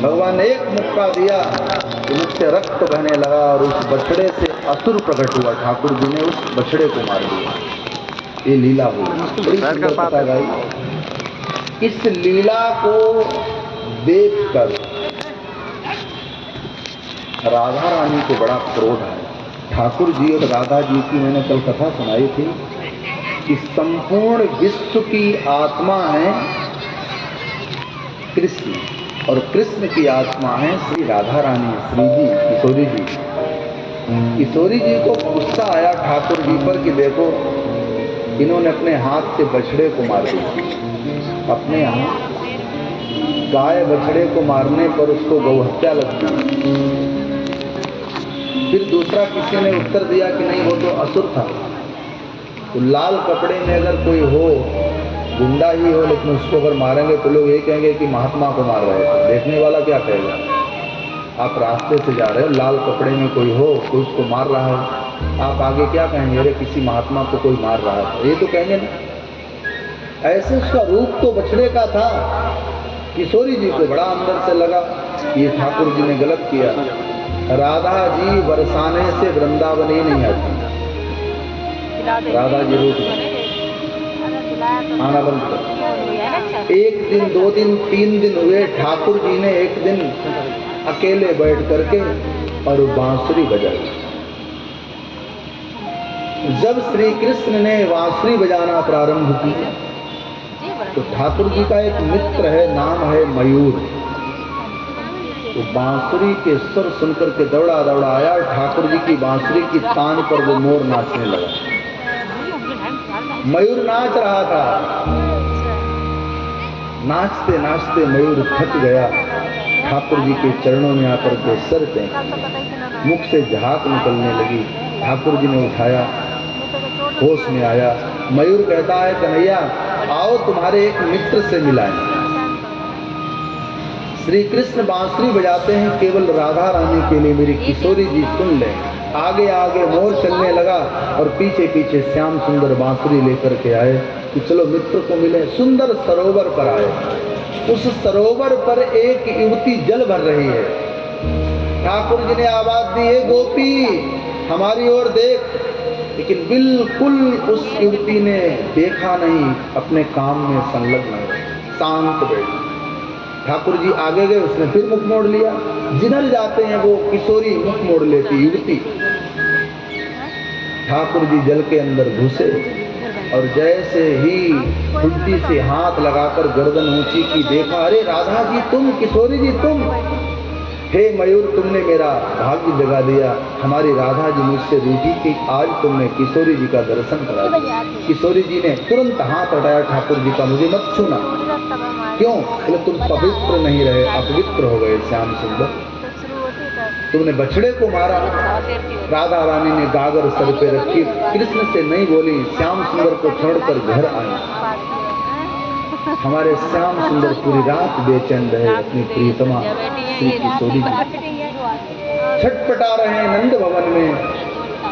भगवान ने एक मुक्का दिया कि मुझसे रक्त बहने लगा और उस बछड़े से असुर प्रकट हुआ। ठाकुर जी ने उस बछड़े को मार दिया। ये लीला हुई, बड़ी सुंदर कथा गाई। इस लीला को देखकर राधा रानी को बड़ा क्रोध आया। ठाकुर जी और राधा जी की मैंने कल कथा सुनाई थी कि संपूर्ण विश्व की आत्मा है कृष्ण और कृष्ण की आत्मा है श्री राधा रानी, श्री जी, किशोरी जी। किशोरी जी को गुस्सा आया ठाकुर जी पर कि देखो इन्होंने अपने हाथ से बछड़े को मार दिया। अपने यहाँ गाय बछड़े को मारने पर उसको गौहत्या लगती है। फिर दूसरा किसी ने उत्तर दिया कि नहीं वो तो असुर था। तो लाल कपड़े में अगर कोई हो, गुंडा ही हो, लेकिन उसको अगर मारेंगे तो लोग ये कहेंगे कि महात्मा को मार रहे थे। देखने वाला क्या कहेगा? आप रास्ते से जा रहे हो, लाल कपड़े में कोई हो, कोई उसको मार रहा है, आप आगे क्या कहेंगे? अरे किसी महात्मा को कोई मार रहा था, ये तो कहेंगे ना। ऐसे उसका रूप तो बछड़े का था। किशोरी जी को बड़ा अंदर से लगा ये ठाकुर जी ने गलत किया। राधा जी बरसाने से वृंदावन ही नहीं आती। राधा जी रूप आना बंद कर। एक दिन, 2 दिन, 3 दिन हुए, ठाकुर जी ने एक दिन अकेले बैठ करके और बांसुरी बजाई। जब श्री कृष्ण ने बांसुरी बजाना प्रारंभ किया तो ठाकुर जी का एक मित्र है, नाम है मयूर। तो बांसुरी के स्वर सुनकर के दौड़ा दौड़ा आया और ठाकुर जी की बांसुरी की तान पर वो मोर नाचने लगा। मयूर नाच रहा था। नाचते नाचते मयूर थक गया, ठाकुर जी के चरणों में आकर के सर टेक, मुख से झाग निकलने लगी। ठाकुर जी ने उठाया, होश में आया। मयूर कहता है कन्हैया आओ तुम्हारे एक मित्र से मिलाएं। श्री कृष्ण बांसुरी बजाते हैं केवल राधा रानी के लिए, मेरी किशोरी जी सुन लें। आगे आगे मोर चलने लगा और पीछे पीछे श्याम सुंदर बांसुरी लेकर के आए कि चलो मित्र को मिले। सुंदर सरोवर पर आए। उस सरोवर पर एक युवती जल भर रही है। ठाकुर जी ने आवाज दी, है गोपी हमारी ओर देख। लेकिन बिल्कुल उस युवती ने देखा नहीं, अपने काम में संलग्न है, शांत बैठी। ठाकुर जी आगे गए, उसने फिर मुख मोड़ लिया। जिधर जाते हैं वो किशोरी मुख मोड़ लेती युवती। ठाकुर जी जल के अंदर घुसे और जैसे ही खुट्टी से हाथ लगाकर गर्दन ऊंची की, देखा अरे राधा जी तुम, किशोरी जी तुम। हे मयूर तुमने मेरा भाग्य जगा दिया। हमारी राधा जी मुझसे रूठी थी, आज तुमने किशोरी जी का दर्शन करा दिया। किशोरी जी ने तुरंत हाथ हटाया ठाकुर जी का, मुझे मत छूना। क्यों? बोले तुम पवित्र नहीं रहे, अपवित्र हो गए श्याम सुंदर। तुमने बछड़े को मारा। राधा रानी ने गागर सर पे रखी, कृष्ण से नहीं बोली, श्याम सुंदर को छोड़कर घर आई। हमारे श्याम सुंदर पूरी रात बेचैन रहे अपनी प्रियतमा श्री किशोरी जी। छटपटा रहे नंद भवन में।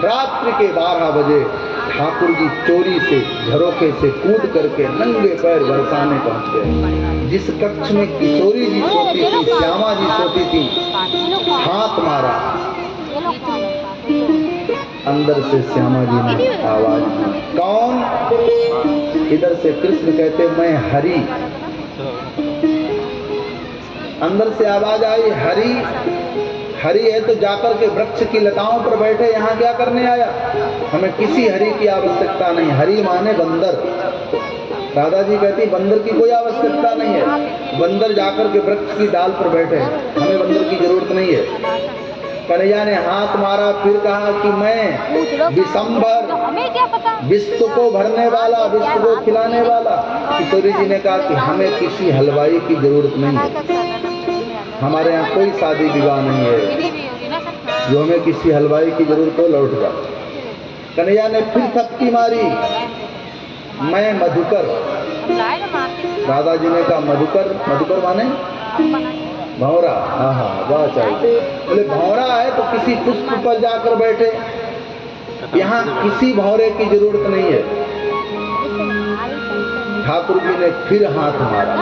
रात्रि के 12 बजे ठाकुर जी चोरी से झरोखे से कूद करके नंगे पैर बरसाने पहुंच गए। जिस कक्ष में किशोरी जी सोती थी, श्यामा जी सोती थी, हाथ मारा। अंदर से श्यामा जी ने आवाज दी, कौन? इधर से कृष्ण कहते मैं हरि। अंदर से आवाज आई, हरि हरि है तो जाकर के वृक्ष की लताओं पर बैठे, यहाँ क्या करने आया? हमें किसी हरि की आवश्यकता नहीं। हरि माने बंदर। राधा जी कहती बंदर की कोई आवश्यकता नहीं है। बंदर जाकर के वृक्ष की डाल पर बैठे, हमें बंदर की जरूरत नहीं है। कन्हैया ने हाथ मारा, फिर कहा कि मैं विशंभर, विश्व को भरने वाला, विश्व को खिलाने वाला। किशोरी जी ने कहा कि हमें किसी हलवाई की जरूरत नहीं है, हमारे यहाँ कोई शादी विवाह नहीं है, जो हमें किसी हलवाई की जरूरत हो लौट जा। कन्हैया ने फिर थपकी मारी, मैं मधुकर। राधा जी ने कहा मधुकर? मधुकर माने भौरा। हाँ हाँ वाह चाहिए। बोले भौरा है तो किसी पुष्प पर जाकर बैठे, यहाँ किसी भौरे की जरूरत नहीं है। ठाकुर जी ने फिर हाथ मारा।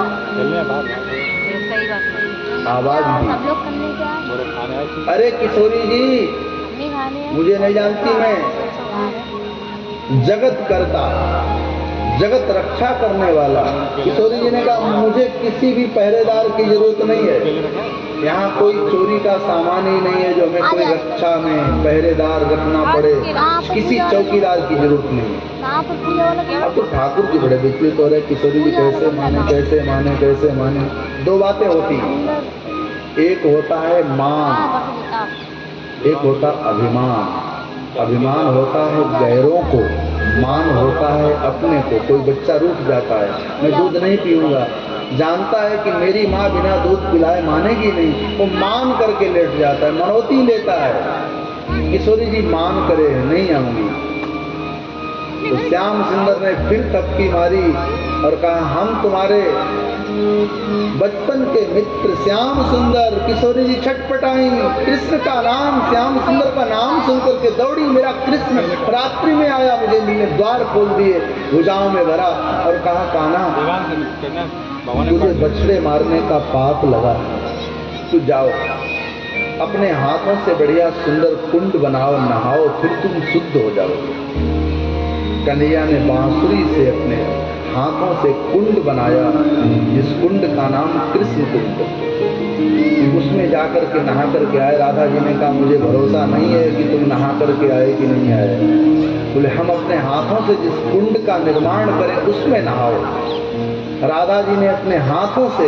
आवाज दी। सब लोग करने क्या? अरे किशोरी जी, मुझे नहीं जानती मैं, जगत करता, जगत रक्षा करने वाला। किशोरी जी ने कहा मुझे किसी भी पहरेदार की जरूरत नहीं है, यहाँ कोई चोरी का सामान ही नहीं है जो हमें कोई रक्षा में पहरेदार रखना पड़े, किसी चौकीदार की जरूरत नहीं है। अब तो ठाकुर जी बड़े विचलित हो रहे, किशोरी जी कैसे माने कैसे माने कैसे माने। दो बातें होती हैं, एक होता है मान, एक होता अभिमान। अभिमान होता है गैरों को, मान होता है अपने को। कोई बच्चा रूठ जाता है, मैं दूध नहीं पीऊंगा, जानता है कि मेरी माँ बिना दूध पिलाए मानेगी नहीं, वो मान करके लेट जाता है, मनौती लेता है। किशोरी जी मान करे नहीं आऊंगी। तो श्याम सुंदर ने फिर थपकी मारी और कहा हम तुम्हारे बचपन के मित्र श्याम सुंदर। किशोरी जी छटपटाई, कृष्ण का नाम, श्याम सुंदर का नाम सुनकर के दौड़ी, मेरा कृष्ण रात्रि में आया मुझे मिलने, द्वार खोल दिए, भुजाओं में भरा और कहा कान्हा तुझे बछड़े मारने का पाप लगा, तू जाओ अपने हाथों से बढ़िया सुंदर कुंड बनाओ, नहाओ, फिर तुम शुद्ध हो जाओगे। कन्हैया ने बांसुरी से अपने हाथों से कुंड बनाया, जिस कुंड का नाम कृष्ण कुंड। उसमें जाकर के नहा करके आए। राधा जी ने कहा मुझे भरोसा नहीं है कि तुम नहा करके आए कि नहीं आए। बोले हम अपने हाथों से जिस कुंड का निर्माण करें उसमें नहाओ। राधा जी ने अपने हाथों से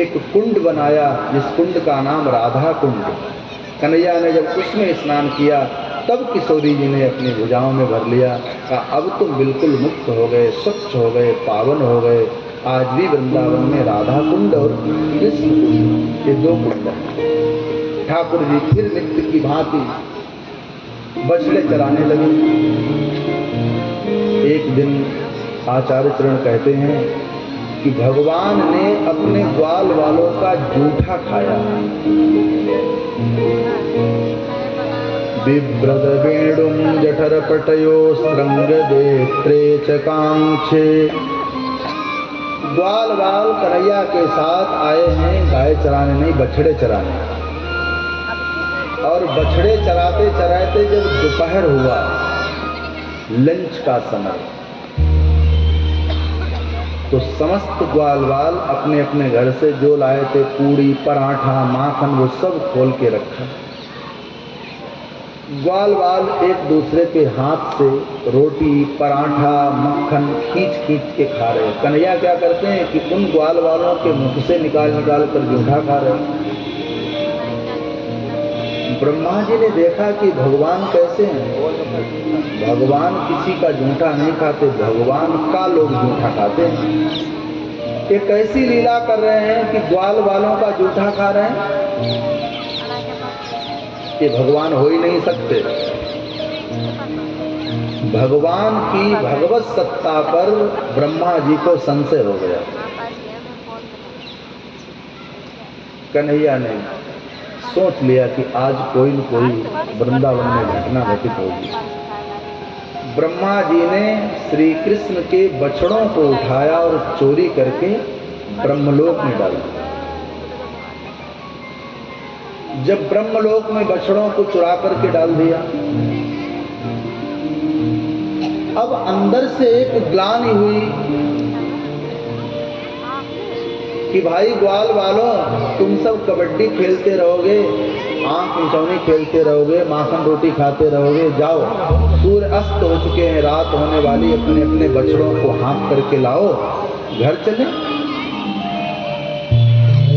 एक कुंड बनाया, जिस कुंड का नाम राधा कुंड। कन्हैया ने जब उसमें स्नान किया तब किशोरी जी ने अपनी भुजाओं में भर लिया, कहा अब तुम बिल्कुल मुक्त हो गए, स्वच्छ हो गए, पावन हो गए। आज भी वृंदावन में राधा कुंड और कृष्ण कुंड, ये दो कुंड हैं। ठाकुर जी फिर नित्य की भांति बछड़े चराने लगे। एक दिन आचार्य चरण कहते हैं कि भगवान ने अपने ग्वाल वालों का जूठा खाया। बिभ्रद वेणुं जठरपटयो श्रृंगदेत्रे च कांक्षे। ग्वाल वाल कन्हैया के साथ आए हैं गाय चराने नहीं, बछड़े चराने। और बछड़े चराते चराते जब दोपहर हुआ, लंच का समय, तो समस्त ग्वाल वाल अपने अपने घर से जो लाए थे पूड़ी पराठा माखन वो सब खोल के रखा। ग्वाल वाल एक दूसरे के हाथ से रोटी पराठा मक्खन खींच खींच के खा रहे। कन्हैया क्या करते हैं कि उन ग्वाल वालों के मुख से निकाल निकाल कर जूठा खा रहे। ब्रह्मा जी ने देखा कि भगवान कैसे हैं। भगवान किसी का जूठा नहीं खाते, भगवान का लोग जूठा खाते हैं। एक ऐसी लीला कर रहे हैं कि ग्वाल वालों का जूठा खा रहे हैं, ये भगवान हो ही नहीं सकते। भगवान की भगवत सत्ता पर ब्रह्मा जी को संशय हो गया। कन्हैया ने सोच लिया कि आज कोई न कोई वृंदावन में घटना घटित होगी। ब्रह्मा जी ने श्री कृष्ण के बछड़ों को उठाया और चोरी करके ब्रह्मलोक में डाला। जब ब्रह्मलोक में बछड़ों को चुरा करके डाल दिया, अब अंदर से एक ग्लानि हुई कि भाई ग्वाल वालों, तुम सब कबड्डी खेलते रहोगे, आंख मिचौनी खेलते रहोगे, माखन रोटी खाते रहोगे, जाओ सूर्य अस्त हो चुके हैं, रात होने वाली, अपने अपने बछड़ों को हाँक करके लाओ, घर चले।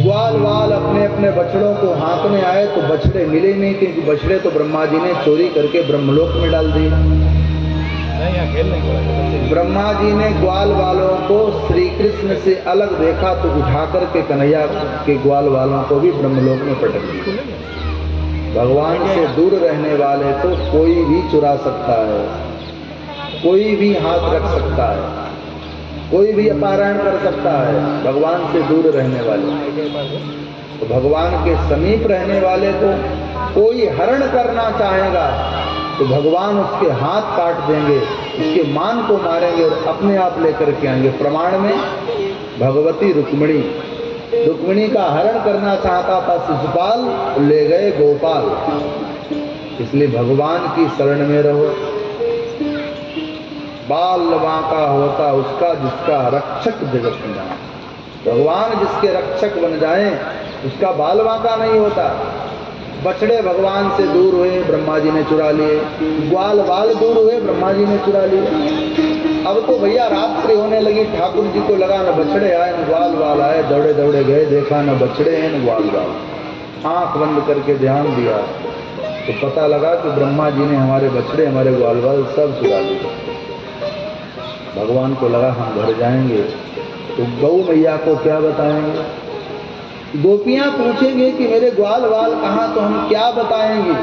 ग्वाल वाल अपने अपने बछड़ों को हाँकने आए तो बछड़े मिले नहीं, क्योंकि बछड़े तो ब्रह्मा जी ने चोरी करके ब्रह्मलोक में डाल दिए। ब्रह्मा जी ने ग्वाल वालों को श्री कृष्ण से अलग देखा तो उठा करके कन्हैया के ग्वाल वालों को भी ब्रह्मलोक में पटक दिया। भगवान से दूर रहने वाले को कोई भी चुरा सकता है, कोई भी हाथ रख सकता है, कोई भी अपहरण कर सकता है। भगवान से दूर रहने वाले, तो भगवान के समीप रहने वाले को कोई हरण करना चाहेगा तो भगवान उसके हाथ काट देंगे, उसके मान को मारेंगे और अपने आप लेकर के आएंगे। प्रमाण में भगवती रुक्मिणी रुक्मिणी का हरण करना चाहता था शिशुपाल, ले गए गोपाल। इसलिए भगवान की शरण में रहो। बाल बांका होता उसका जिसका रक्षक जगत में जाए। भगवान जिसके रक्षक बन जाए उसका बाल बांका नहीं होता। बछड़े भगवान से दूर हुए, ब्रह्मा जी ने चुरा लिए। ग्वाल बाल दूर हुए, ब्रह्मा जी ने चुरा लिए। अब तो भैया रात्रि होने लगी, ठाकुर जी को लगा न बछड़े आए न ग्वाल बाल आए। दौड़े दौड़े गए, देखा न बछड़े हैं न ग्वाल बाल। आंख बंद करके ध्यान दिया तो पता लगा कि ब्रह्मा जी ने हमारे बछड़े हमारे ग्वाल बाल सब चुरा लिए। भगवान को लगा हम घर जाएंगे तो गौ मैया को क्या बताएंगे। गोपियां पूछेंगे कि मेरे ग्वाल बाल कहाँ, तो हम क्या बताएंगे।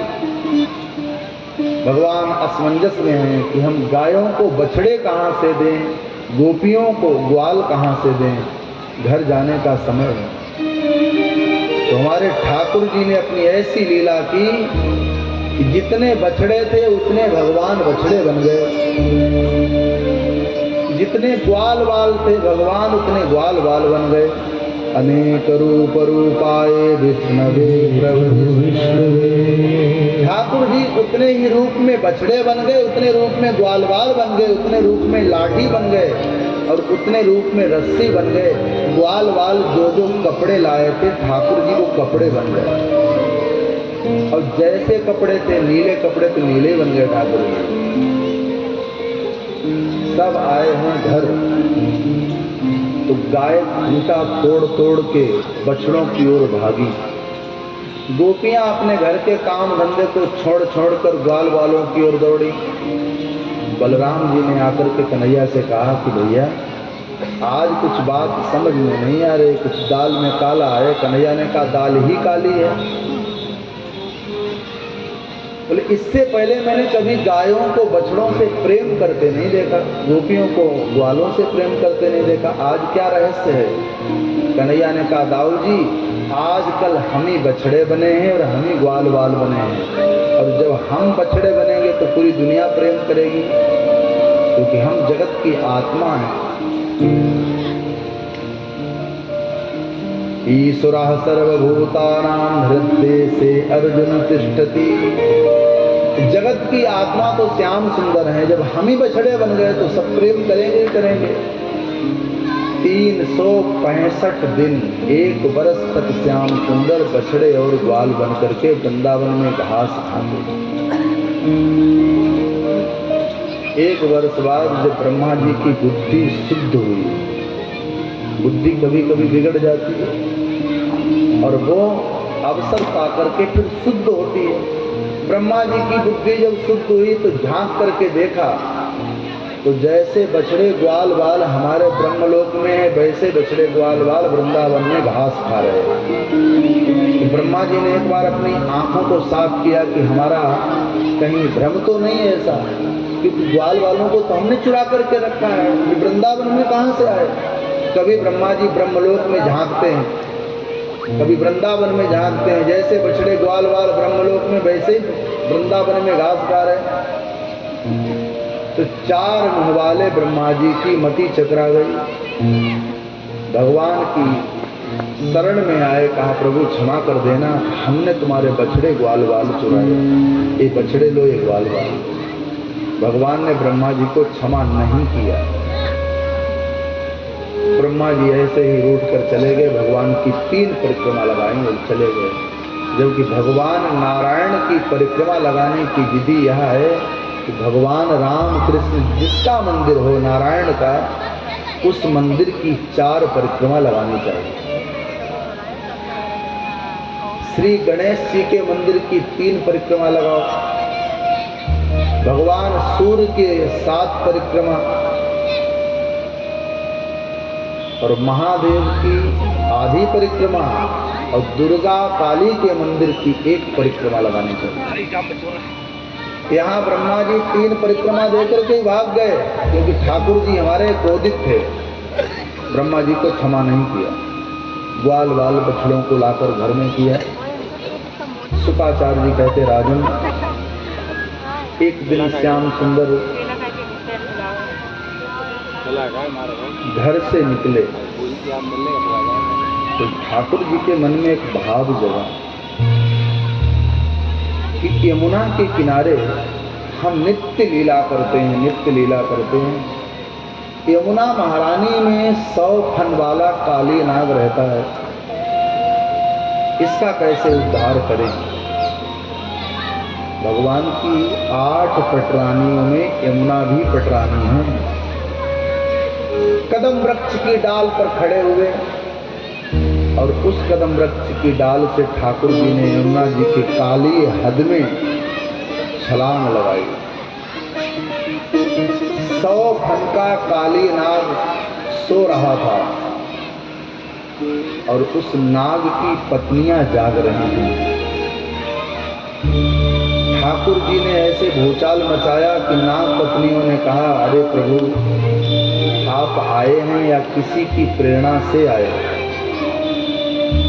भगवान असमंजस में हैं कि हम गायों को बछड़े कहाँ से दें, गोपियों को ग्वाल कहाँ से दें। घर जाने का समय है। तो हमारे ठाकुर जी ने अपनी ऐसी लीला की कि जितने बछड़े थे उतने भगवान बछड़े बन गए, जितने ग्वाल बाल थे भगवान उतने ग्वाल बाल बन गए। अनेक रूप रूपाए विष्णवे प्रभु विष्णवे। ठाकुर जी उतने ही रूप में बछड़े बन गए, उतने रूप में ग्वाल बाल बन गए, उतने रूप में लाठी बन गए और उतने रूप में रस्सी बन गए। ग्वाल बाल जो जो कपड़े लाए थे ठाकुर जी वो कपड़े बन गए। और जैसे कपड़े थे नीले कपड़े तो नीले बन गए ठाकुर जी। सब आए हैं घर तो गाय खूंटा तोड़ तोड़ के बछड़ों की ओर भागी। गोपियां अपने घर के काम धंधे को छोड़ छोड़ कर ग्वाल बालों की ओर दौड़ी। बलराम जी ने आकर के कन्हैया से कहा कि भैया आज कुछ बात समझ में नहीं आ रही, कुछ दाल में काला है। कन्हैया ने कहा दाल ही काली है। बोले इससे पहले मैंने कभी गायों को बछड़ों से प्रेम करते नहीं देखा, गोपियों को ग्वालों से प्रेम करते नहीं देखा। आज क्या रहस्य है। कन्हैया ने कहा दाऊ जी आजकल हम ही बछड़े बने हैं और हम ही ग्वाल बाल बने हैं, और जब हम बछड़े बनेंगे तो पूरी दुनिया प्रेम करेगी, क्योंकि हम जगत की आत्मा हैं। ईश्वरः सर्वभूतानां हृदय से अर्जुन तिष्ठति। जगत की आत्मा तो श्याम सुंदर है, जब हम ही बछड़े बन गए तो सब प्रेम करेंगे ही करेंगे। 365 दिन 1 वर्ष तक श्याम सुंदर बछड़े और ग्वाल बन करके वृंदावन में घास खाते। 1 वर्ष बाद जब ब्रह्मा जी की बुद्धि शुद्ध हुई, बुद्धि कभी कभी बिगड़ जाती है और वो अवसर पाकर के फिर शुद्ध होती है। ब्रह्मा जी की बुद्धि जब शुद्ध हुई तो झांक करके देखा तो जैसे बछड़े ग्वाल बाल हमारे ब्रह्मलोक में है वैसे बछड़े ग्वाल बाल वृंदावन में घास खा रहे हैं। तो ब्रह्मा जी ने एक बार अपनी आंखों को साफ किया कि हमारा कहीं भ्रम तो नहीं है ऐसा, क्योंकि ग्वाल बालों को तो हमने चुरा करके रखा है, ये वृंदावन में कहाँ से आए। कभी ब्रह्मा जी ब्रह्मलोक में झांकते हैं, कभी वृंदावन में झांकते हैं। जैसे बछड़े ग्वाल बाल ब्रह्मलोक में वैसे ही वृंदावन में घास खा रहे। तो 4 मुँह वाले ब्रह्मा जी की मति चकरा गई। भगवान की शरण में आए, कहा प्रभु क्षमा कर देना, हमने तुम्हारे बछड़े ग्वाल बाल चुराए, ये बछड़े लो ये ग्वाल बाल। भगवान ने ब्रह्मा जी को क्षमा नहीं किया। ब्रह्मा जी ऐसे ही रूठ कर चले गए, भगवान की 3 परिक्रमा लगाई और चले गए। जबकि भगवान नारायण की परिक्रमा लगाने की विधि यह है कि भगवान राम कृष्ण जिसका मंदिर हो नारायण का, उस मंदिर की 4 परिक्रमा लगानी चाहिए। श्री गणेश जी के मंदिर की 3 परिक्रमा लगाओ, भगवान सूर्य के 7 परिक्रमा और महादेव की आधी परिक्रमा और दुर्गा काली के मंदिर की 1 परिक्रमा लगानी चाहिए। यहाँ ब्रह्मा जी 3 परिक्रमा देकर के भाग गए, क्योंकि ठाकुर जी हमारे क्रोधित थे। ब्रह्मा जी को क्षमा नहीं किया, ग्वाल बाल बछड़ों को लाकर घर में किया। शुकाचार्य जी कहते राजन, एक दिन श्याम सुंदर घर से निकले तो ठाकुर जी के मन में एक भाव जगा कि यमुना के किनारे हम नित्य लीला करते हैं, नित्य लीला करते हैं। यमुना महारानी में 100 फन वाला काली नाग रहता है, इसका कैसे उद्धार करें। भगवान की 8 पटरानियों में यमुना भी पटरानी है। कदम वृक्ष की डाल पर खड़े हुए और उस कदम वृक्ष की डाल से ठाकुर जी ने यमुना जी के काली हद में छलांग लगाई। 100 फन का काली नाग सो रहा था और उस नाग की पत्नियां जाग रही थीं। ठाकुर जी ने ऐसे भूचाल मचाया कि नाग पत्नियों ने कहा, अरे प्रभु, आप आए हैं या किसी की प्रेरणा से आए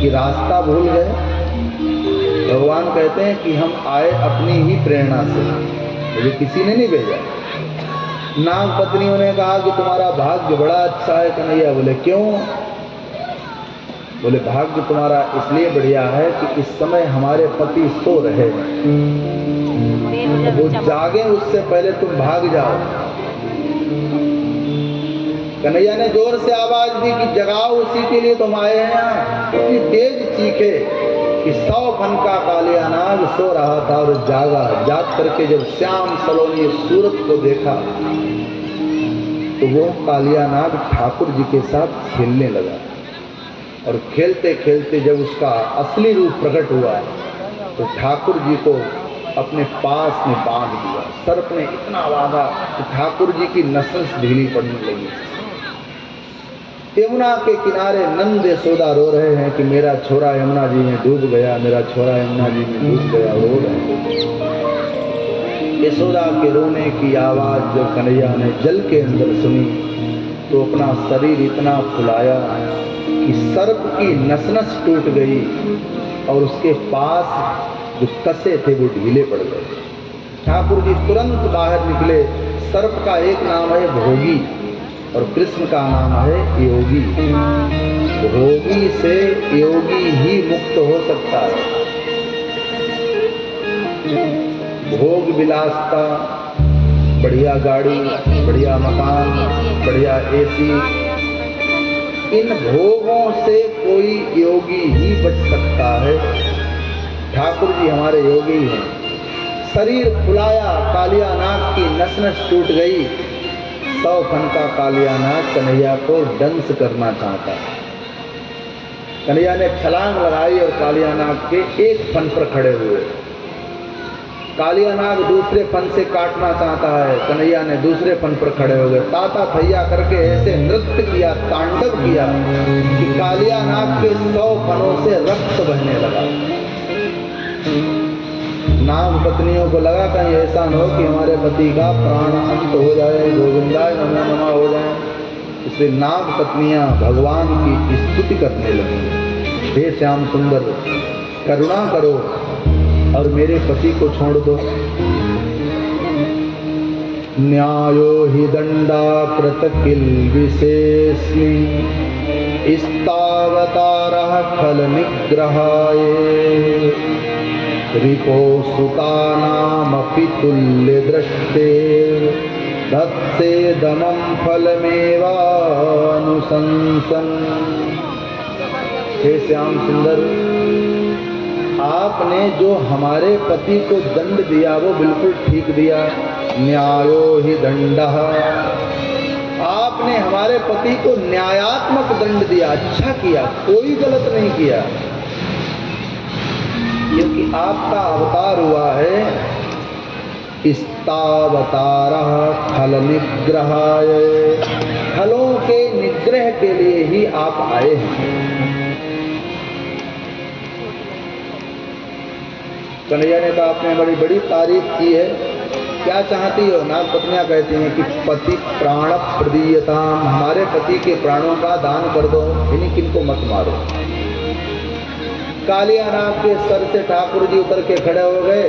कि रास्ता भूल गए। भगवान कहते हैं कि हम आए अपनी ही प्रेरणा से, मुझे किसी ने नहीं भेजा। नाग पत्नियों ने कहा कि तुम्हारा भाग्य बड़ा अच्छा है कन्हैया। बोले क्यों? बोले भाग्य तुम्हारा इसलिए बढ़िया है कि इस समय हमारे पति सो रहे हैं, वो जागे उससे पहले तुम भाग जाओ। कन्हैया ने जोर से आवाज दी कि जगाओ, उसी के लिए तुम आए हैं यहाँ। इतनी तेज चीखे कि 100 फन का कालिया नाग सो रहा था और जागा। जाग करके जब श्याम सलोनी सूरत को देखा तो वो कालिया नाग ठाकुर जी के साथ खेलने लगा और खेलते खेलते जब उसका असली रूप प्रकट हुआ तो ठाकुर जी को अपने पास में बांध दिया। सर्प ने इतना बांधा कि ठाकुर जी की नस ढीली पड़ने लगी। यमुना के किनारे नंद यशोदा रो रहे हैं कि मेरा छोरा यमुना जी में डूब गया, मेरा छोरा यमुना जी में डूब गया, रो रहे हैं। यशोदा के रोने की आवाज जब कन्हैया ने जल के अंदर सुनी तो अपना शरीर इतना फुलाया कि सर्प की नस नस टूट गई और उसके पास जो कसे थे वो ढीले पड़ गए। ठाकुर जी तुरंत बाहर निकले। सर्प का एक नाम है भोगी और कृष्ण का नाम है योगी। भोगी से योगी ही मुक्त हो सकता है। भोग विलासता, बढ़िया गाड़ी, बढ़िया मकान, बढ़िया एसी, इन भोगों से कोई योगी ही बच सकता है। ठाकुर जी हमारे योगी हैं। शरीर फुलाया, कालिया नाग की नस नस टूट गई। 100 फन का कालिया नाग कन्हैया को दंश करना चाहता। कन्हैया ने छलांग लगाई और कालिया नाग के एक फन पर खड़े हुए। कालिया नाग दूसरे फन से काटना चाहता है, कन्हैया ने दूसरे फन पर खड़े हो गए। ताता थैया करके ऐसे नृत्य किया, तांडव किया कि कालिया नाग के 100 फनों से रक्त बहने लगा। नाग पत्नियों को लगा कहीं ऐसा न हो कि हमारे पति का प्राण अंत हो जाए, गोविंदाय नमो नमः हो जाए। इसलिए नाग पत्नियां भगवान की स्तुति करने लगी, हे श्याम सुंदर, करुणा करो और मेरे पति को छोड़ दो। न्यायो हि दंडाकृत किल विशेषी इस्तावतारः फल निग्रहाय रिपो सुतानामपि तुल्य दृष्टे दत्से दमं फलमेवानुशंसन। हे श्याम सुंदर, आपने जो हमारे पति को दंड दिया वो बिल्कुल ठीक दिया। न्यायो हि दंडः, आपने हमारे पति को न्यायात्मक दंड दिया, अच्छा किया, कोई गलत नहीं किया। क्योंकि आपका अवतार हुआ है इस्तावतारः फल निग्रहाय, फलों के निग्रह के लिए ही आप आए हैं। कन्हैया ने कहा आपने बड़ी बड़ी तारीफ की है, क्या चाहती हो? नाग पत्नियां कहती हैं कि पति प्राण प्रदीयताम, हमारे पति के प्राणों का दान कर दो, इन्हीं किनको मत मारो। कालिया नाग के सर से ठाकुर जी उतर के खड़े हो गए।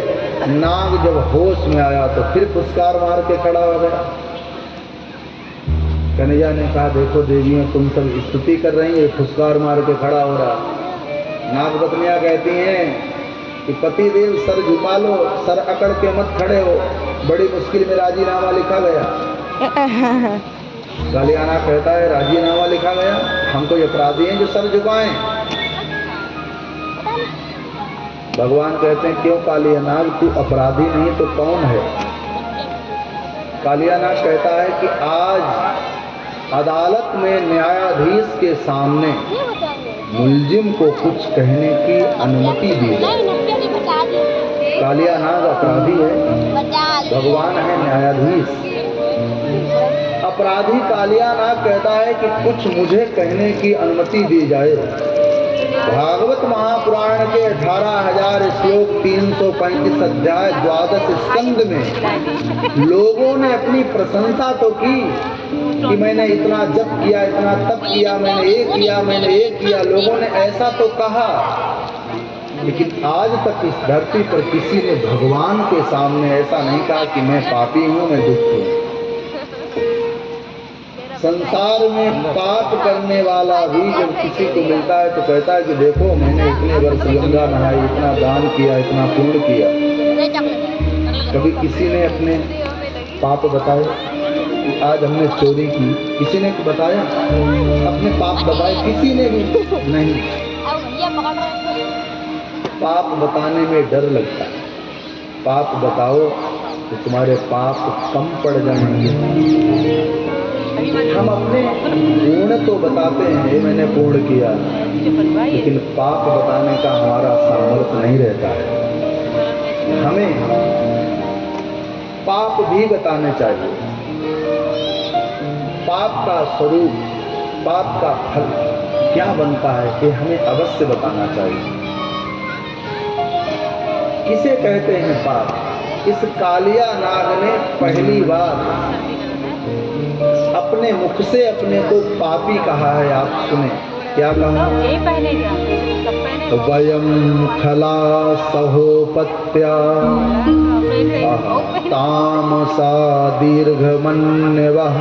नाग जब होश में आया तो फिर पुरस्कार मार के खड़ा हो गया। कन्हैया ने कहा, देखो देवियों, तुम सब स्तुति कर रही है, फुसकार मार के खड़ा हो रहा। नागपत्नियां कहती हैं कि पतिदेव सर झुका लो, सर अकड़ के मत खड़े हो, बड़ी मुश्किल में राजीनामा लिखा गया। कालियाना कहता है, राजीनामा लिखा गया? हम कोई अपराधी हैं जो सर झुकाएं? भगवान कहते हैं, क्यों कालियानाग, तू अपराधी नहीं तो कौन है? कालियानाग कहता है कि आज अदालत में न्यायाधीश के सामने मुलजिम को कुछ कहने की अनुमति दी जाए। कालियानाग अपराधी है, भगवान है न्यायाधीश। अपराधी कालियानाग कहता है कि कुछ मुझे कहने की अनुमति दी जाए। भागवत महापुराण के 18,000 श्लोक 335 अध्याय 12 स्कंद में लोगों ने अपनी प्रशंसा तो की कि मैंने इतना जप किया, इतना तप किया, मैंने ये किया, मैंने ये किया, लोगों ने ऐसा तो कहा। लेकिन आज तक इस धरती पर किसी ने भगवान के सामने ऐसा नहीं कहा कि मैं पापी हूँ, मैं दुखी हूँ। संसार में पाप करने वाला भी जब किसी को मिलता है तो कहता है कि देखो, मैंने इतने वर्ष गंगा नहाई, इतना दान किया, इतना पुण्य किया। कभी किसी ने अपने पाप बताए? आज हमने चोरी की, किसी ने बताया? अपने पाप बताए? किसी ने भी नहीं। पाप बताने में डर लगता है। पाप बताओ तो तुम्हारे पाप कम पड़ जाएंगे। हम अपने गुण तो बताते हैं, मैंने पूर्ण किया, लेकिन पाप बताने का हमारा सामर्थ्य नहीं रहता है। हमें पाप भी बताने चाहिए। पाप का स्वरूप, पाप का फल क्या बनता है, ये हमें अवश्य बताना चाहिए। किसे कहते हैं पाप? इस कालियानाग ने पहली बार अपने मुख से अपने को पापी कहा है। आप सुने क्या कहा? वयम खला सहोपत्या तामसा दीर्घमन्यवः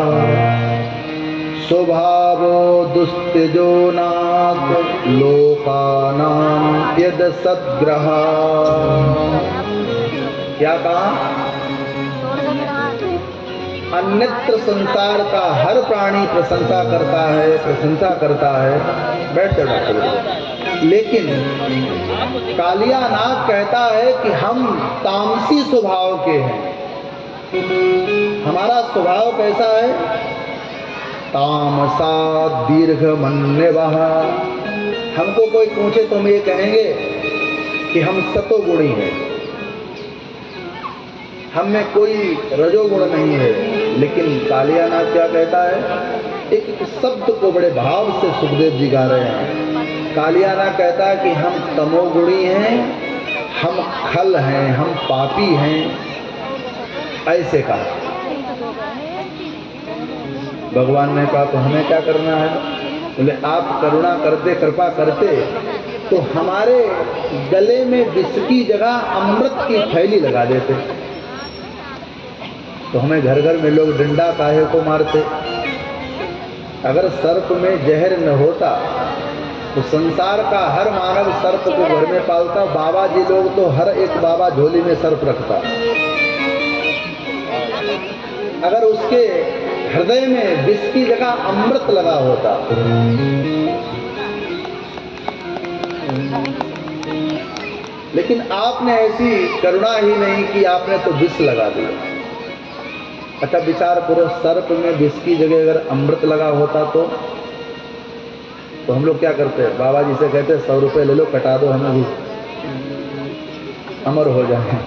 स्वभावो दुस्त्यजो नाथ लोकानां यद सद्ग्रहा। क्या कहा? अन्यत्र संसार का हर प्राणी प्रशंसा करता है, प्रशंसा करता है। बैठ जाओ डॉक्टर। लेकिन कालियानाग कहता है कि हम तामसी स्वभाव के हैं। हमारा स्वभाव कैसा है? तामसा दीर्घमन्यवः। हमको कोई पूछे तो हम ये कहेंगे कि हम सतोगुणी हैं, हम में कोई रजोगुण नहीं है। लेकिन कालियानाग क्या कहता है? एक शब्द को बड़े भाव से सुखदेव जी गा रहे हैं। कालियानाग कहता है कि हम तमोगुणी हैं, हम खल हैं, हम पापी हैं, ऐसे कहा। भगवान ने कहा तो हमें क्या करना है? बोले आप करुणा करते, कृपा करते तो हमारे गले में विष की जगह अमृत की थैली लगा देते, तो हमें घर घर में लोग डंडा काहे को मारते। अगर सर्प में जहर न होता तो संसार का हर मानव सर्प को घर में पालता। बाबा जी लोग तो हर एक बाबा झोली में सर्प रखता। अगर उसके हृदय में विष की जगह अमृत लगा होता। लेकिन आपने ऐसी करुणा ही नहीं की, आपने तो विष लगा दिया। अच्छा विचार करो, सर्प में विष की जगह अगर अमृत लगा होता तो हम लोग क्या करते हैं? बाबा जी से कहते 100 रुपये ले लो, कटा दो, हमें भी अमर हो जाए।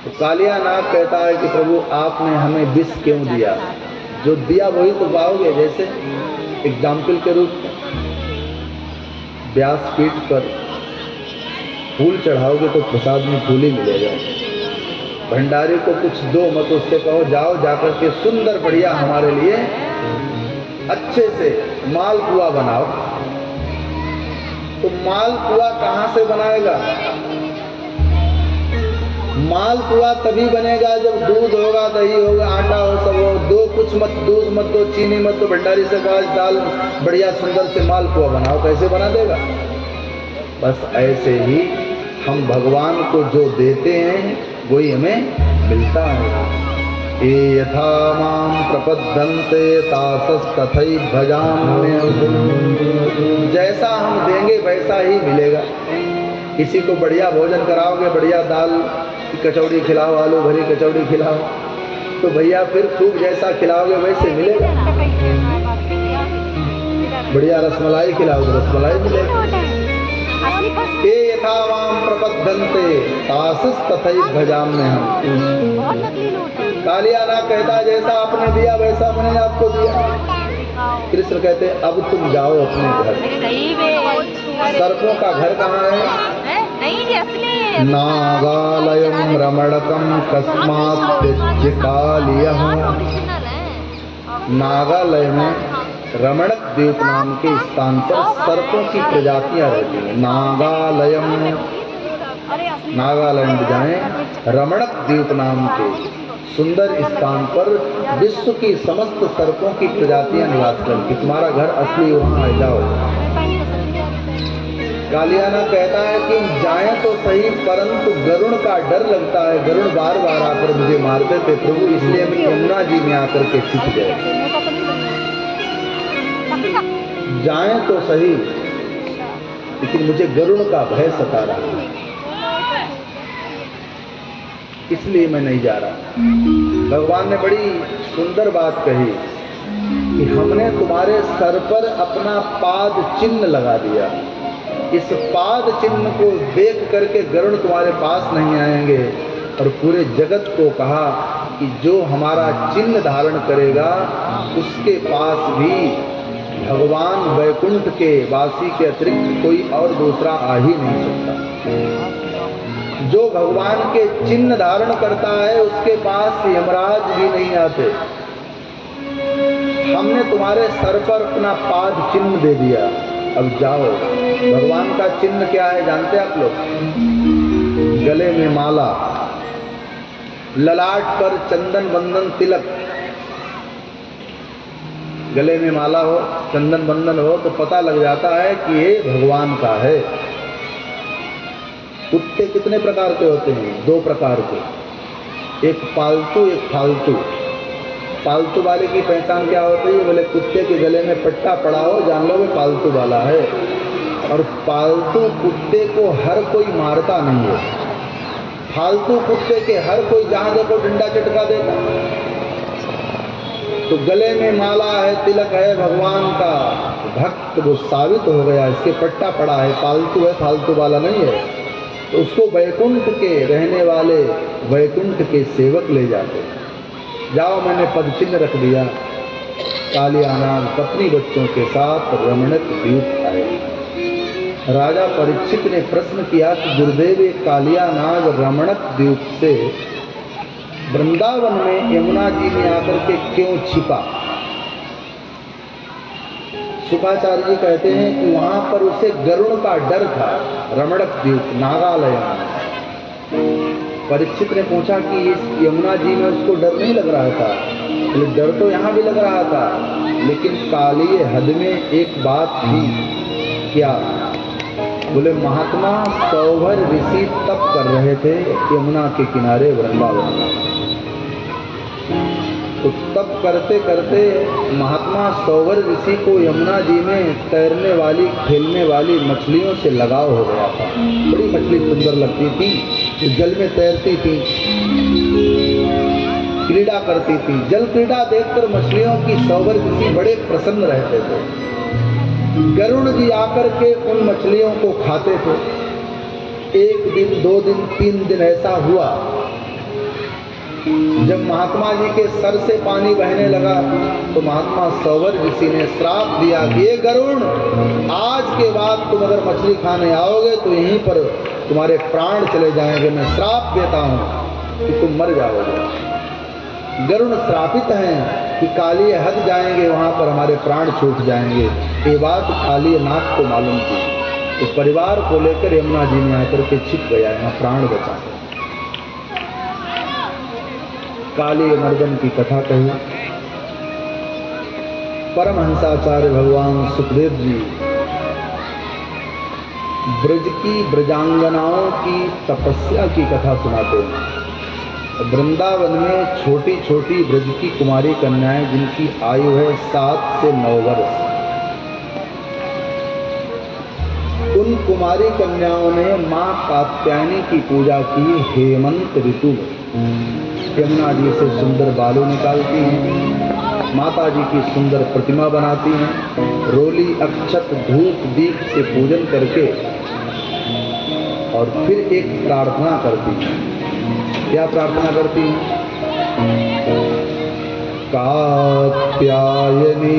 तो कालियानाग कहता है कि प्रभु आपने हमें विष क्यों दिया? जो दिया वही तो पाओगे। जैसे एग्जाम्पल के रूप में व्यासपीठ पर फूल चढ़ाओगे तो प्रसाद में फूल ही मिलेगा। भंडारी को कुछ दो मत, उससे कहो जाओ जाकर के सुंदर बढ़िया हमारे लिए अच्छे से मालपुआ बनाओ। तो मालपुआ कहाँ से बनाएगा? मालपुआ तभी बनेगा जब दूध होगा, दही होगा, आटा हो, सब हो। दो कुछ मत, दूध मत दो, चीनी मत दो, भंडारी से आज दाल बढ़िया सुंदर से मालपुआ बनाओ, कैसे बना देगा? बस ऐसे ही हम भगवान को जो देते हैं वही हमें मिलता है। ये यथा मां प्रपद्यन्ते तासस्तथै भजाम्यहम्। जैसा हम देंगे वैसा ही मिलेगा। किसी को बढ़िया भोजन कराओगे, बढ़िया दाल की कचौड़ी खिलाओ, आलू भरी कचौड़ी खिलाओ, तो भैया फिर खूब जैसा खिलाओगे वैसे मिलेगा। बढ़िया रसमलाई खिलाओ तो रसमलाई मिलेगा। ये यथा मां प्रपद्यन्ते तासस्तथै भजाम्यहम्। कालियाना कहता जैसा आपने दिया वैसा मैंने आपको दिया। कृष्ण कहते अब तुम जाओ अपने घर। सर्पों का घर कहाँ है? नागालयम रमणकम कस्मात् त्यज्य कालियः। नागालय में रमणक द्वीप नाम के स्थान पर सर्पों की प्रजातियां रहती हैं। नागालैंड जाएं, रमणक द्वीप नाम के सुंदर स्थान पर विश्व की समस्त सर्पों की प्रजातियां निवास करती। तुम्हारा घर असली वहां आ जाओ। कालियाना कहता है कि जाएं तो सही, परंतु गरुड़ का डर लगता है। गरुड़ बार बार आकर मुझे मारते थे प्रभु, इसलिए हम यमुना जी में आकर के छिप गए। जाएं तो सही, लेकिन मुझे गरुड़ का भय सता रहा है, इसलिए मैं नहीं जा रहा। भगवान ने बड़ी सुंदर बात कही कि हमने तुम्हारे सर पर अपना पाद चिन्ह लगा दिया। इस पाद चिन्ह को देख करके गरुड़ तुम्हारे पास नहीं आएंगे। और पूरे जगत को कहा कि जो हमारा चिन्ह धारण करेगा उसके पास भी भगवान वैकुंठ के वासी के अतिरिक्त कोई और दूसरा आ ही नहीं सकता। जो भगवान के चिन्ह धारण करता है उसके पास यमराज भी नहीं आते। हमने तुम्हारे सर पर अपना पाद चिन्ह दे दिया, अब जाओ। भगवान का चिन्ह क्या है जानते आप लोग? गले में माला, ललाट पर चंदन बंदन तिलक। गले में माला हो, चंदन बंदन हो तो पता लग जाता है कि ये भगवान का है। कुत्ते कितने प्रकार के होते हैं? 2 प्रकार के, एक पालतू एक फालतू। पालतू वाले की पहचान क्या होती है? बोले कुत्ते के गले में पट्टा पड़ा हो, जान लो वो पालतू वाला है। और पालतू कुत्ते को हर कोई मारता नहीं है। फालतू कुत्ते के हर कोई जहां देखो डंडा चटका देता। तो गले में माला है, तिलक है भगवान का, भक्त वो साबित हो गया, इसके पट्टा पड़ा है, पालतू है, फालतू वाला नहीं है। तो उसको वैकुंठ के रहने वाले, वैकुंठ के सेवक ले जाते। जाओ, मैंने पद चिन्ह रख दिया। कालियाना पत्नी बच्चों के साथ रमणक द्वीप आए। राजा परीक्षित ने प्रश्न किया कि गुरुदेव ये कालियानाग रमणक द्वीप से वृंदावन में यमुना जी में आकर के क्यों छिपा? शुकाचार्य जी कहते हैं कि वहां पर उसे गरुड़ का डर था। रमणक द्वीप नागालय में। परीक्षित ने पूछा कि इस यमुना जी में उसको डर नहीं लग रहा था? तो डर तो यहाँ भी लग रहा था, लेकिन काली हद में एक बात थी। क्या? बोले महात्मा सौभर ऋषि तप कर रहे थे यमुना के किनारे वृंदावन में। तो तप करते करते महात्मा सौभर ऋषि को यमुना जी में तैरने वाली, खेलने वाली मछलियों से लगाव हो गया था। बड़ी मछली सुंदर लगती थी, जल में तैरती थी, क्रीड़ा करती थी। जल क्रीड़ा देखकर मछलियों की सौभर ऋषि बड़े प्रसन्न रहते थे। गरुड़ जी आकर के उन मछलियों को खाते थे। 1 दिन, 2 दिन, 3 दिन ऐसा हुआ। जब महात्मा जी के सर से पानी बहने लगा तो महात्मा सौभर ऋषि ने श्राप दिया कि ये गरुड़, आज के बाद तुम अगर मछली खाने आओगे तो यहीं पर तुम्हारे प्राण चले जाएंगे। मैं श्राप देता हूं कि तुम मर जाओगे। गरुड़ श्रापित हैं कि काली हद जाएंगे, वहां पर हमारे प्राण छूट जाएंगे। ये बात काली नाथ को मालूम थी। तो परिवार को लेकर यमुना जी में आकर के छिप गया, यहाँ प्राण बचा। काली मर्दन की कथा कही। परमहंसाचार्य भगवान सुखदेव जी ब्रज की ब्रजांगनाओं की तपस्या की कथा सुनाते हैं। वृंदावन में छोटी छोटी ब्रज की कुमारी कन्याएं जिनकी आयु है 7 से 9 वर्ष, उन कुमारी कन्याओं ने मां कात्यायनी की पूजा की हेमंत ऋतु में। यमुना जी से सुंदर बालू निकालती हैं, माता जी की सुंदर प्रतिमा बनाती हैं, रोली अक्षत धूप दीप से पूजन करके और फिर एक प्रार्थना करती हैं। क्या प्रार्थना करती हैं? कात्यायनी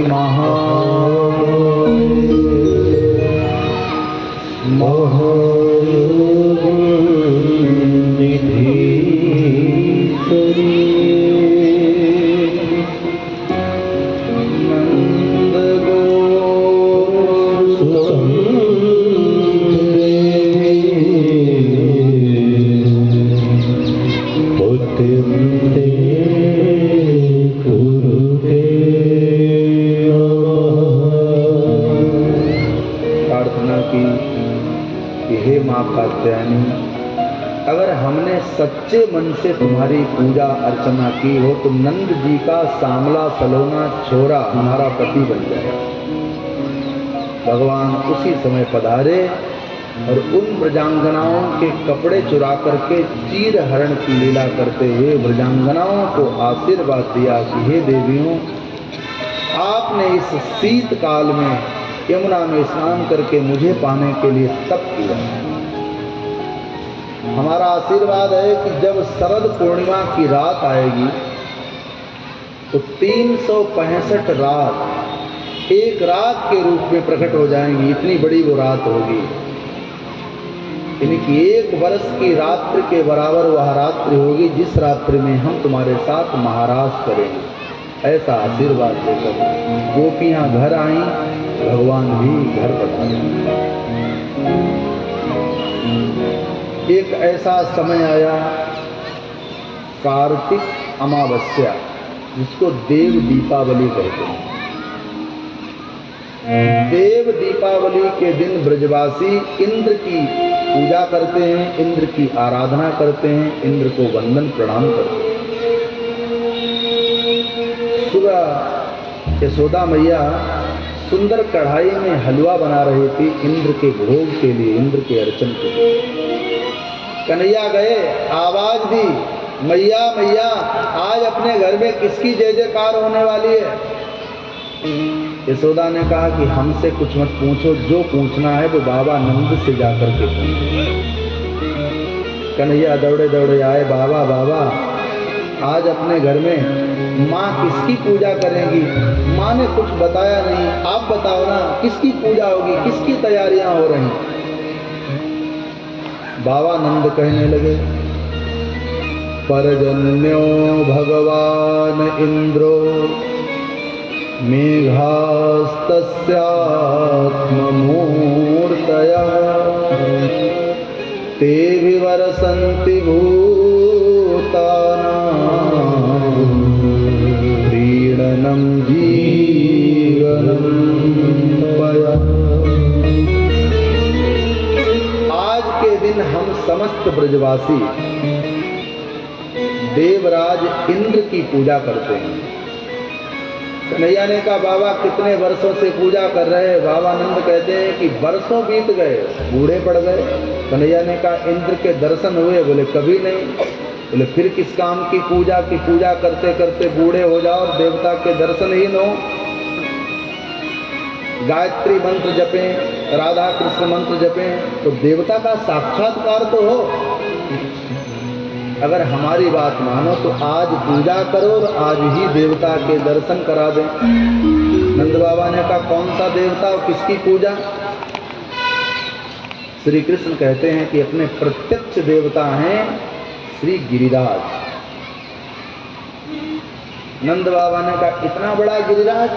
कात्यायनी, अगर हमने सच्चे मन से तुम्हारी पूजा अर्चना की हो तो नंद जी का सांवला सलोना छोरा हमारा पति बन जाए। भगवान उसी समय पधारे और उन ब्रजांगनाओं के कपड़े चुरा करके चीर हरण की लीला करते हुए ब्रजांगनाओं को आशीर्वाद दिया कि हे देवियों, आपने इस शीत काल में यमुना में स्नान करके मुझे पाने के लिए तप किया। हमारा आशीर्वाद है कि जब शरद पूर्णिमा की रात आएगी तो 365 रात एक रात के रूप में प्रकट हो जाएंगी। इतनी बड़ी वो रात होगी, यानी कि 1 वर्ष की रात्रि के बराबर वह रात्रि होगी जिस रात्रि में हम तुम्हारे साथ महाराज करेंगे। ऐसा आशीर्वाद देकर गोपियां घर आई, भगवान भी घर पधारे। एक ऐसा समय आया कार्तिक अमावस्या, जिसको देव दीपावली कहते हैं। देव दीपावली के दिन ब्रजवासी इंद्र की पूजा करते हैं, इंद्र की आराधना करते हैं, इंद्र को वंदन प्रणाम करते हैं। सुबह यशोदा मैया सुंदर कढ़ाई में हलवा बना रही थी इंद्र के भोग के लिए, इंद्र के अर्चन के लिए। कन्हैया गए, आवाज दी, मैया मैया आज अपने घर में किसकी जय जयकार होने वाली है? यशोदा ने कहा कि हमसे कुछ मत पूछो, जो पूछना है वो बाबा नंद से जाकर के पूछो। कन्हैया दौड़े दौड़े आए, बाबा बाबा आज अपने घर में माँ किसकी पूजा करेंगी? माँ ने कुछ बताया नहीं, आप बताओ ना किसकी पूजा होगी, किसकी तैयारियां हो रही? बाबा नंद कहने लगे, परजन्यो भगवान इंद्रो मेघास्तस्यात्ममूर्तयः ते विवर्षन्ति भूतानां प्रीणनं जीवनं पया। आज के दिन हम समस्त ब्रजवासी देवराज इंद्र की पूजा करते हैं। कन्हैया ने कहा बाबा कितने वर्षों से पूजा कर रहे हैं? बाबा नंद कहते हैं कि वर्षों बीत गए, बूढ़े पड़ गए। कन्हैया ने कहा इंद्र के दर्शन हुए? बोले कभी नहीं। बोले फिर किस काम की पूजा करते करते बूढ़े हो जाओ और देवता के दर्शन ही न हो। गायत्री मंत्र जपें, राधा कृष्ण मंत्र जपें तो देवता का साक्षात्कार तो हो। अगर हमारी बात मानो तो आज पूजा करो और आज ही देवता के दर्शन करा दें। नंद बाबा ने कहा कौन सा देवता और किसकी पूजा? श्री कृष्ण कहते हैं कि अपने प्रत्यक्ष देवता हैं श्री गिरिराज। नंद बाबा ने कहा इतना बड़ा गिरिराज?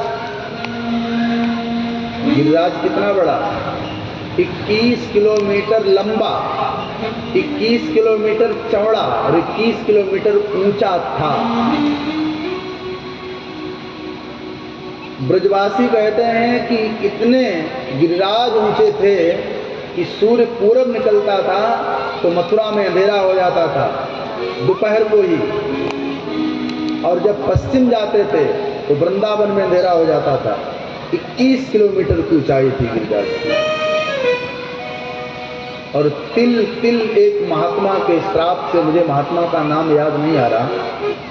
गिरिराज कितना बड़ा? 21 किलोमीटर लंबा 21 किलोमीटर चौड़ा और 21 किलोमीटर ऊंचा था। ब्रजवासी कहते हैं कि इतने गिरिराज ऊंचे थे कि सूर्य पूरब निकलता था तो मथुरा में अंधेरा हो जाता था दोपहर को ही, और जब पश्चिम जाते थे तो वृंदावन में अंधेरा हो जाता था। 21 किलोमीटर की ऊंचाई थी गिरिराज की। और तिल तिल एक महात्मा के श्राप से, मुझे महात्मा का नाम याद नहीं आ रहा,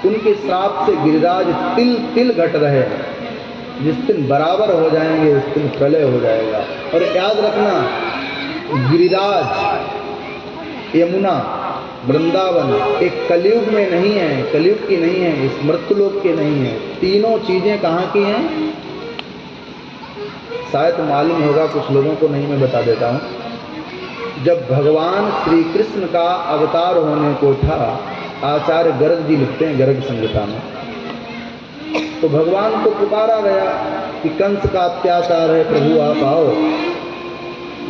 उनके श्राप से गिरिराज तिल तिल घट रहे हैं। जिस दिन बराबर हो जाएंगे उस दिन प्रलय हो जाएगा। और याद रखना, गिरिराज, यमुना, वृंदावन एक कलयुग में नहीं है, कलयुग की नहीं है, इस मृत्युलोक के नहीं है। तीनों चीजें कहाँ की हैं? शायद मालूम होगा कुछ लोगों को, नहीं मैं बता देता हूँ। जब भगवान श्री कृष्ण का अवतार होने को था, आचार्य गर्ग जी लिखते हैं गर्ग संहिता में, तो भगवान को पुकारा गया कि कंस का अत्याचार है, प्रभु आप आओ।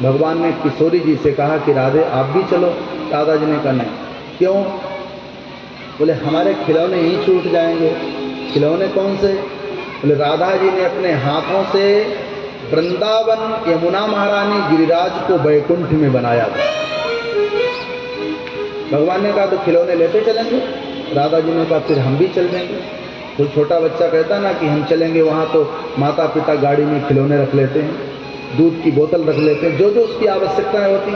भगवान ने किशोरी जी से कहा कि राधे आप भी चलो। दादाजी ने कहा नहीं। क्यों? बोले हमारे खिलौने ही छूट जाएंगे। खिलौने कौन से? बोले राधा जी ने अपने हाथों से वृंदावन, यमुना महारानी, गिरिराज को वैकुंठ में बनाया था। भगवान ने कहा तो खिलौने लेते चलेंगे। राधा जी ने कहा फिर हम भी चल देंगे। कोई छोटा बच्चा कहता ना कि हम चलेंगे वहाँ, तो माता पिता गाड़ी में खिलौने रख लेते हैं, दूध की बोतल रख लेते हैं, जो जो उसकी आवश्यकताएं होती।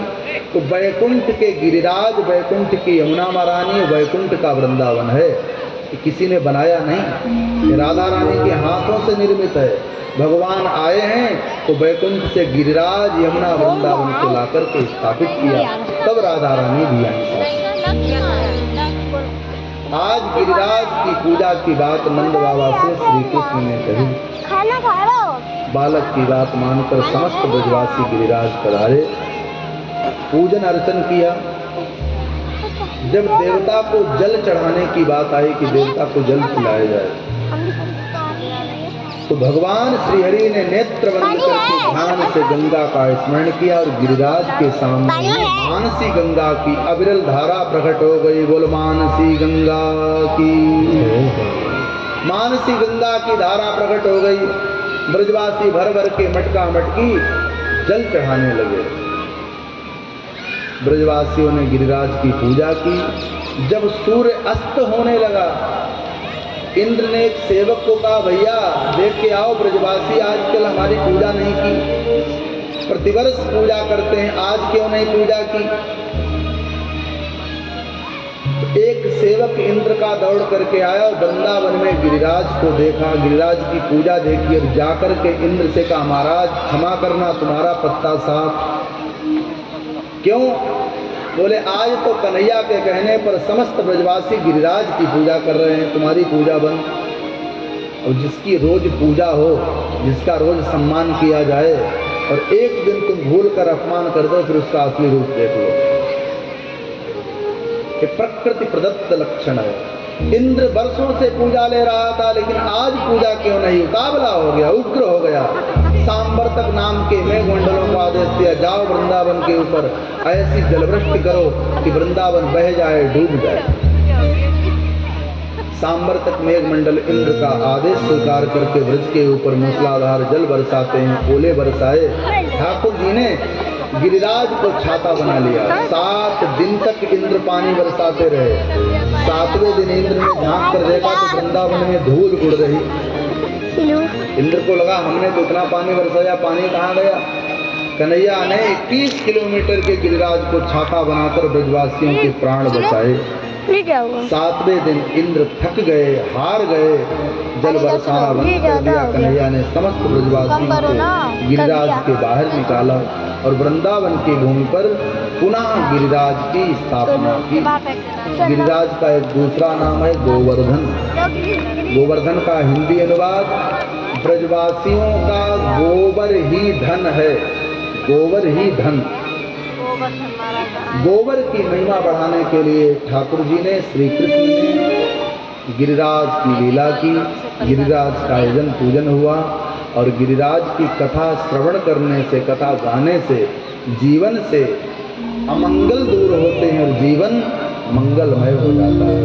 तो वैकुंठ के गिरिराज, वैकुंठ की यमुना महारानी, वैकुंठ का वृंदावन है, किसी ने बनाया नहीं, ये राधा रानी के हाथों से निर्मित है। भगवान आए हैं तो वैकुंठ से गिरिराज, यमुना, वृंदावन को लाकर के स्थापित किया, तब राधा रानी भी आई। आज गिरिराज की पूजा की बात नंद बाबा से श्री कृष्ण ने कही। खाना खा रहा हो? बालक की बात मानकर समस्त ब्रजवासी गिरिराज पधारे, पूजन अर्चन किया। जब देवता को जल चढ़ाने की बात आई कि देवता को जल पिलाया जाए, तो भगवान श्रीहरि ने नेत्र बंद करके ध्यान से गंगा का स्मरण किया और गिरिराज के सामने मानसी गंगा की अविरल धारा प्रकट हो गई। बोल मानसी गंगा की, मानसी गंगा की धारा प्रकट हो गई। ब्रजवासी भर भर के मटका मटकी जल चढ़ाने लगे। ब्रजवासियों ने गिरिराज की पूजा की। जब सूर्य अस्त होने लगा, इंद्र ने एक सेवक को कहा भैया देख के आओ, ब्रजवासी आजकल हमारी पूजा नहीं की, प्रतिवर्ष पूजा करते हैं, आज क्यों नहीं पूजा की? एक सेवक इंद्र का दौड़ करके आया और वृंदावन में गिरिराज को देखा, गिरिराज की पूजा देखी और जाकर के इंद्र से कहा महाराज क्षमा करना, तुम्हारा पत्ता साफ। क्यों? बोले आज तो कन्हैया के कहने पर समस्त ब्रजवासी गिरिराज की पूजा कर रहे हैं, तुम्हारी पूजा बंद। और जिसकी रोज पूजा हो, जिसका रोज सम्मान किया जाए, और एक दिन तुम भूल कर अपमान कर दो, फिर उसका असली रूप देख लो। ये प्रकृति प्रदत्त लक्षण है। इंद्र वर्षों से पूजा ले रहा था, लेकिन आज पूजा क्यों नहीं? उतावला हो गया, उग्र हो गया। सांवर्तक नाम के मेघमंडलों को आदेश दिया, जाओ वृंदावन के ऊपर ऐसी जलवृष्टि करो कि वृंदावन बह जाए, डूब जाए। सांवर्तक मेघमंडल इंद्र का आदेश स्वीकार करके ब्रज के ऊपर मूसलाधार जल बरसाते हैं, ओले बरसाए। ठाकुर जी ने गिरिराज को छाता बना लिया। 7 दिन तक इंद्र पानी बरसाते रहे। 7वें दिन इंद्र ने झांक कर देखा तो वृंदावन में धूल उड़ रही। इंद्र को लगा हमने तो इतना पानी बरसाया, पानी कहाँ गया? कन्हैया ने 21 किलोमीटर के गिरिराज को छाता बनाकर ब्रजवासियों के प्राण बचाए। 7वें दिन इंद्र थक गए, हार गए, जल बरसाना बंद कर दिया। कन्हैया ने समस्त ब्रजवासियों को गिरिराज के बाहर निकाला और वृंदावन की भूमि पर पुनः गिरिराज की स्थापना की। गिरिराज का एक दूसरा नाम है गोवर्धन। गोवर्धन का हिंदी अनुवाद ब्रजवासियों का गोबर ही धन है। गोबर ही धन। गोबर की महिमा बढ़ाने के लिए ठाकुर जी ने, श्री कृष्ण ने गिरिराज की लीला की। गिरिराज का यजन पूजन हुआ और गिरिराज की कथा श्रवण करने से, कथा गाने से, जीवन से अमंगल दूर होते हैं और जीवन मंगलमय हो जाता है।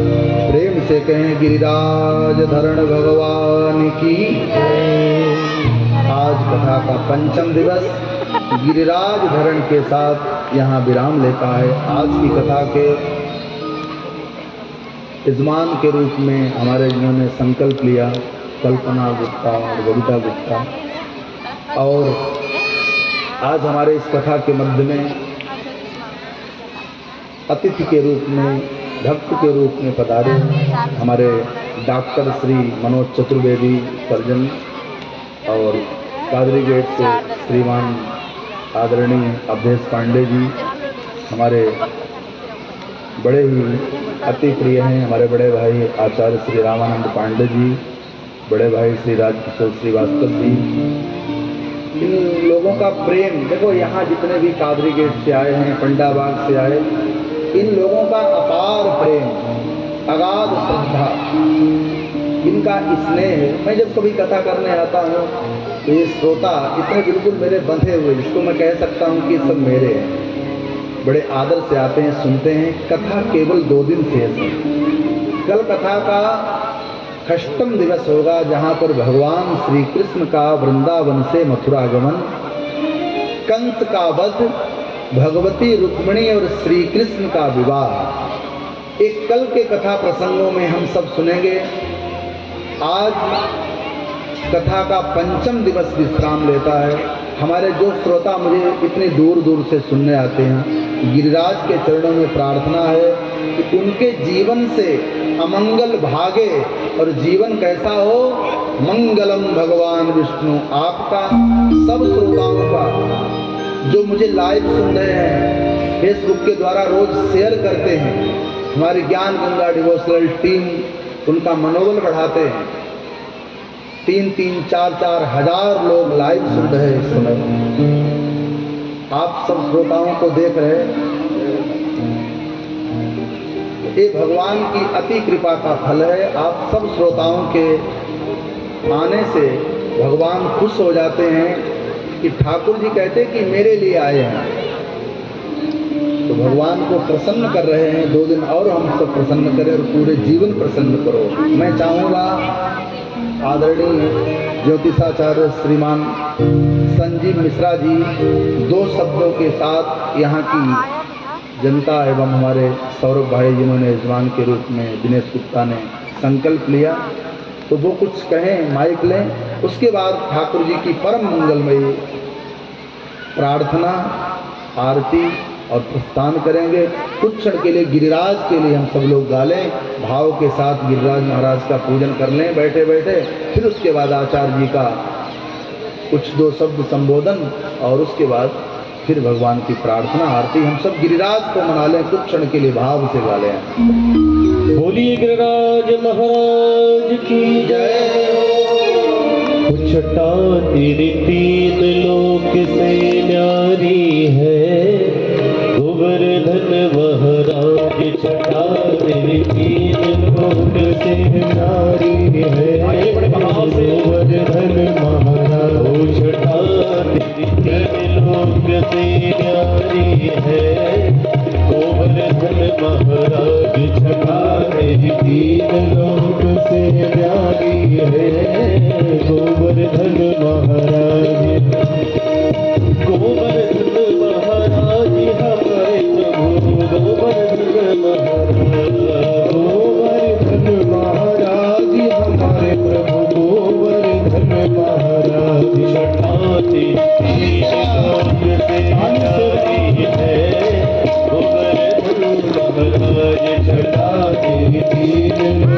प्रेम से कहें गिरिराज धरण भगवान की जय। आज कथा का पंचम दिवस गिरिराज धरण के साथ यहाँ विराम लेता है। आज की कथा के यजमान के रूप में हमारे जिन्होंने संकल्प लिया, कल्पना गुप्ता और बबीता गुप्ता, और आज हमारे इस कथा के मध्य में अतिथि के रूप में, भक्त के रूप में पधारे हमारे डॉक्टर श्री मनोज चतुर्वेदी सर्जन और कादरी गेट से श्रीमान आदरणीय अवधेश पांडे जी, हमारे बड़े ही अति प्रिय हैं हमारे बड़े भाई आचार्य श्री रामानंद पांडे जी, बड़े भाई श्री राजकिशोर श्रीवास्तव जी। इन लोगों का प्रेम देखो, यहाँ जितने भी कादरी गेट से आए हैं, पंडाबाग से आए, इन लोगों का अपार प्रेम, अगाध श्रद्धा, इनका स्नेह। मैं जब कभी कथा करने आता हूँ तो ये श्रोता इतने बिल्कुल मेरे बंधे हुए, जिसको मैं कह सकता हूँ कि सब मेरे हैं, बड़े आदर से आते हैं, सुनते हैं। कथा केवल 2 दिन शेष है। कल कथा का षष्ठम दिवस होगा, जहाँ पर भगवान श्री कृष्ण का वृंदावन से मथुरा गमन, कंस का वध, भगवती रुक्मिणी और श्री कृष्ण का विवाह, एक कल के कथा प्रसंगों में हम सब सुनेंगे। आज कथा का पंचम दिवस विश्राम लेता है। हमारे जो श्रोता मुझे इतनी दूर दूर से सुनने आते हैं, गिरिराज के चरणों में प्रार्थना है कि उनके जीवन से अमंगल भागे और जीवन कैसा हो, मंगलम भगवान विष्णु। आपका सब श्रोताओं का जो मुझे लाइव सुन रहे हैं, फेसबुक के द्वारा रोज शेयर करते हैं, हमारी ज्ञान गंगा डिवोशनल टीम उनका मनोबल बढ़ाते हैं। 3-3, 4-4 हजार लोग लाइव सुन रहे हैं इस समय। आप सब श्रोताओं को देख रहे हैं। ये भगवान की अति कृपा का फल है। आप सब श्रोताओं के आने से भगवान खुश हो जाते हैं कि ठाकुर जी कहते कि मेरे लिए आए हैं, तो भगवान को प्रसन्न कर रहे हैं। 2 दिन और हम सब प्रसन्न करें और पूरे जीवन प्रसन्न करो। मैं चाहूँगा आदरणीय ज्योतिषाचार्य श्रीमान संजीव मिश्रा जी 2 शब्दों के साथ यहाँ की जनता एवं हमारे सौरभ भाई जिन्होंने यजमान के रूप में, दिनेश गुप्ता ने संकल्प लिया, तो वो कुछ कहें, माइक लें। उसके बाद ठाकुर जी की परम मंगलमयी प्रार्थना, आरती और प्रस्थान करेंगे। कुछ क्षण के लिए गिरिराज के लिए हम सब लोग गा लें, भाव के साथ गिरिराज महाराज का पूजन कर लें बैठे बैठे। फिर उसके बाद आचार्य जी का कुछ 2 शब्द संबोधन और उसके बाद फिर भगवान की प्रार्थना, आरती। हम सब गिरिराज को मना लें, कुछ क्षण के लिए भाव से गा लें। बोलिए गिरिराज महाराज की जय। छटा तेरी 3 लोक से न्यारी है, गोवर्धन महाराज। छटा तेरी 3 लोक से न्यारी है, गोवर्धन महाराज। छटा तेरी 3 लोक से न्यारी है, गोवर्धन महाराज। छटा तेरी 3 लोक से न्यारी है, गोवर्धन महाराज। गोवर्धन महाराज हमारे प्रभु, गोवर्धन महाराज। गोवर्धन महाराज हमारे प्रभु, गोवर्धन महाराज। छटा तेरी लोक से न्यारी है, गोवर्धन महाराज। छटा तेरी 3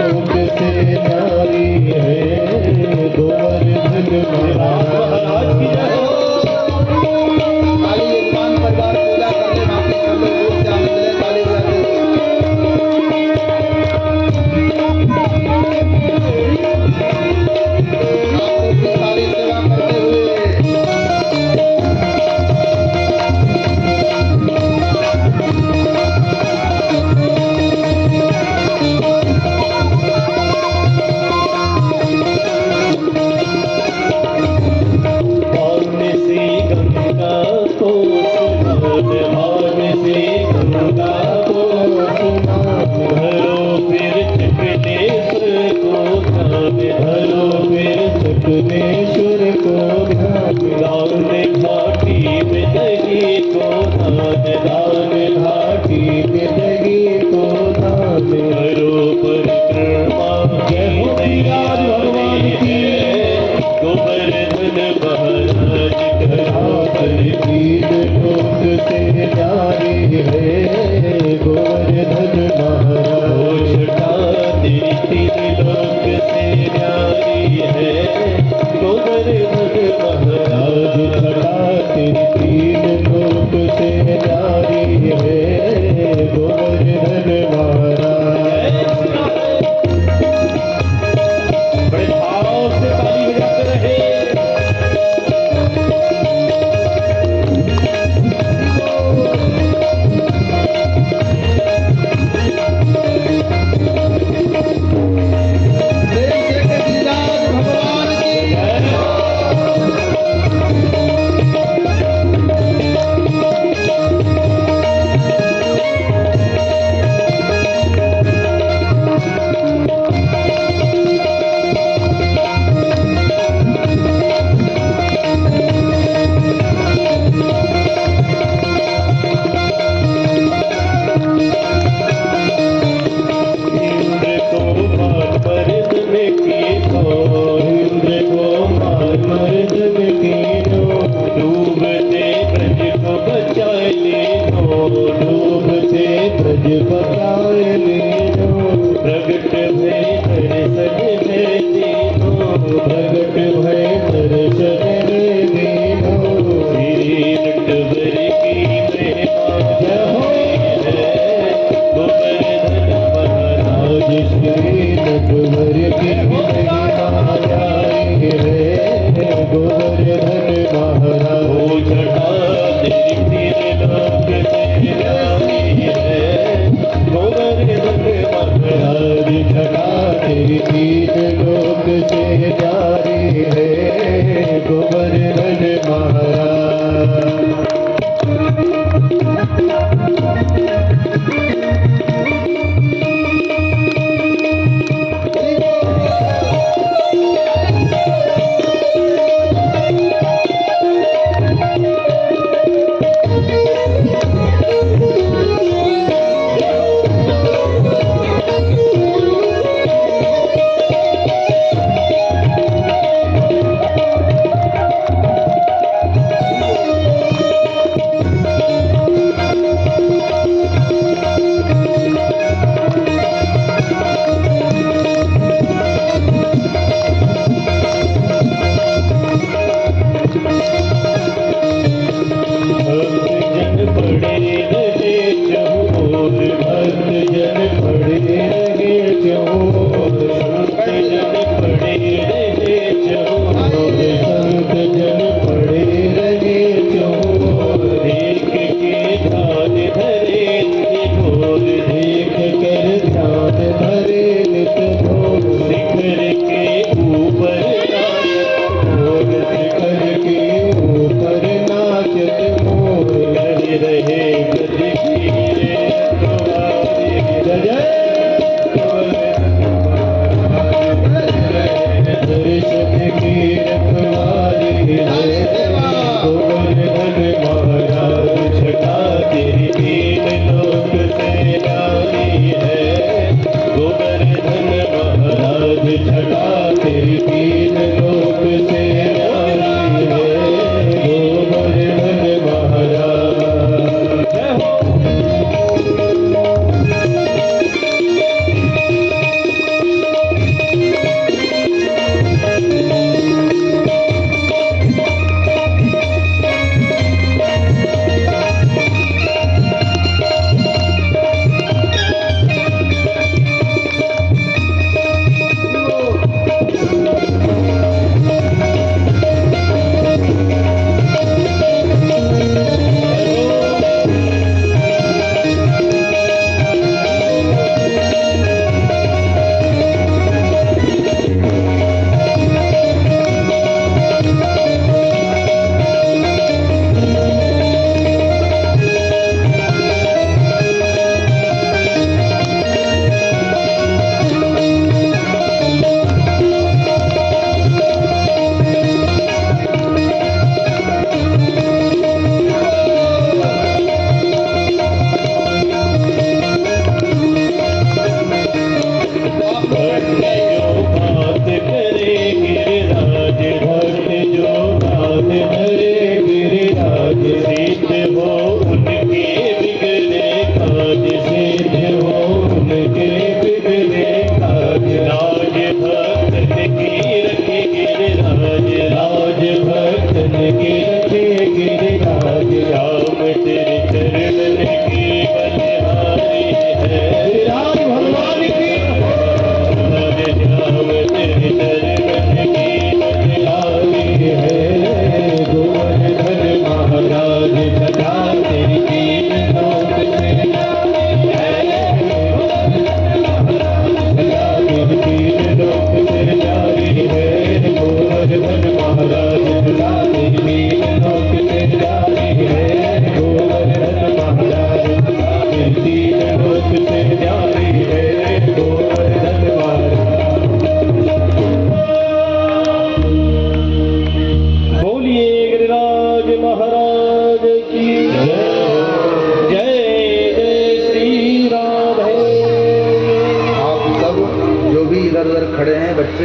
से गंगा को स्नान, धरो फिर चकनेश्वर को ध्यान, धरो फिर चकनेश्वर को ध्यान, दान घाटी में दही को दान, दान घाटी में दही को दान, करो परिक्रमा जय हो गिरिराज भगवान की, गोवर्धन महाराज करा कर तीन लोक से न्यारी है, गोवर्धन महाराज छटा तेरी तीन लोक से न्यारी है, गोवर्धन महाराज छटा तेरी तीन लोक से न्यारी है, गोवर्धन महाराज। बड़े भाव से ताली बजाते रहे।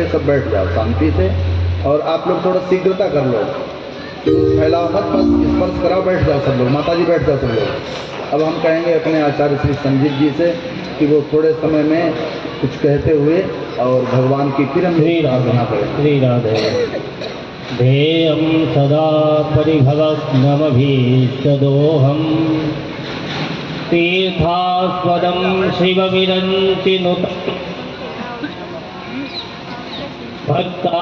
पहले सब बैठ जाओ शांति से, और आप लोग थोड़ा शीघ्रता कर लो, फैलाओ मत, बस स्पर्श कराओ, बैठ जाओ सब लोग, माता जी बैठ जाओ सब लोग। अब हम कहेंगे अपने आचार्य श्री संजीव जी से कि वो थोड़े समय में कुछ कहते हुए और भगवान की फिर हम श्री प्रार्थना करें। श्री राधे। ध्येयं सदा परिभवग्नमभीष्टदोहं तीर्थास्पदं शिवविरञ्चिनुतं भक्ता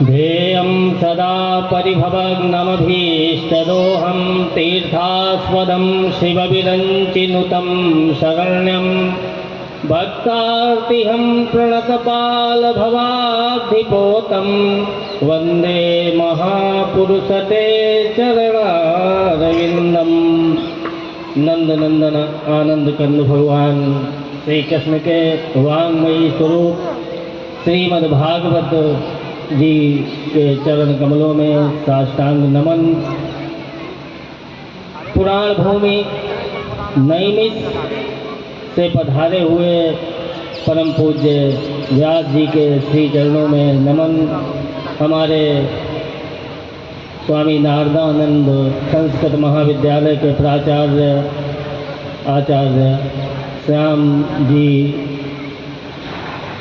ध्येयं सदा परिभवग्नमभीष्टदोहं तीर्थास्पदं शिवविरञ्चिनुतं शरण्यं भक्तार्तिहं प्रणतपालभवाब्धिपोतं वन्दे महापुरुषते चरणारविन्दं। नंदनंदन आनंद कंद भगवान श्री कृष्ण के वाङ्मयी स्वरूप श्रीमद् भागवत जी के चरण कमलों में साष्टांग नमन। पुराण भूमि नैमिष से पधारे हुए परम पूज्य व्यास जी के श्री चरणों में नमन। हमारे स्वामी नारदानंद संस्कृत महाविद्यालय के प्राचार्य आचार्य श्याम जी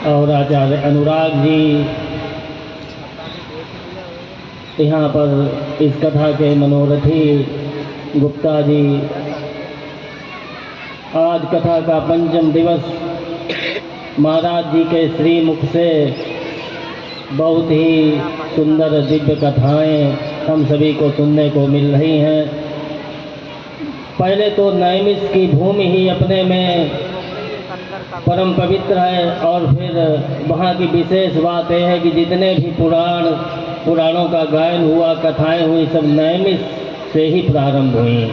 और आचार्य अनुराग जी यहाँ पर इस कथा के मनोरथी गुप्ता जी। आज कथा का पंचम दिवस महाराज जी के श्री मुख से बहुत ही सुंदर दिव्य कथाएं हम सभी को सुनने को मिल रही हैं। पहले तो नैमिष की भूमि ही अपने में परम पवित्र है, और फिर वहाँ की विशेष बात यह है कि जितने भी पुराणों का गायन हुआ, कथाएं हुई, सब नैमिष से ही प्रारंभ हुई।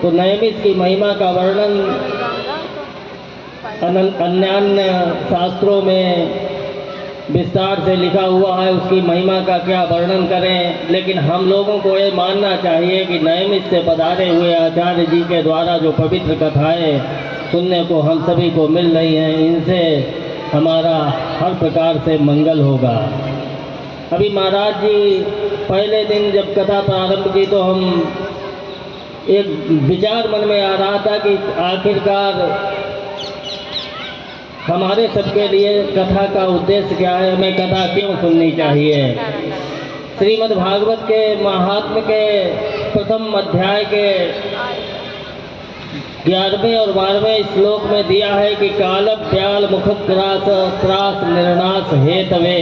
तो नैमिष की महिमा का वर्णन अन्य शास्त्रों में विस्तार से लिखा हुआ है, उसकी महिमा का क्या वर्णन करें। लेकिन हम लोगों को ये मानना चाहिए कि नैमिष से पधारे हुए आचार्य जी के द्वारा जो पवित्र कथाएं सुनने को हम सभी को मिल रही हैं, इनसे हमारा हर प्रकार से मंगल होगा। अभी महाराज जी पहले दिन जब कथा प्रारंभ की तो हम एक विचार मन में आ रहा था कि आखिरकार हमारे सबके लिए कथा का उद्देश्य क्या है, हमें कथा क्यों सुननी चाहिए। श्रीमद् भागवत के महात्म्य के प्रथम अध्याय के 11वें और 12वें श्लोक में दिया है कि काल ब्याल मुखग्रास त्रास निर्नाश हेतवे।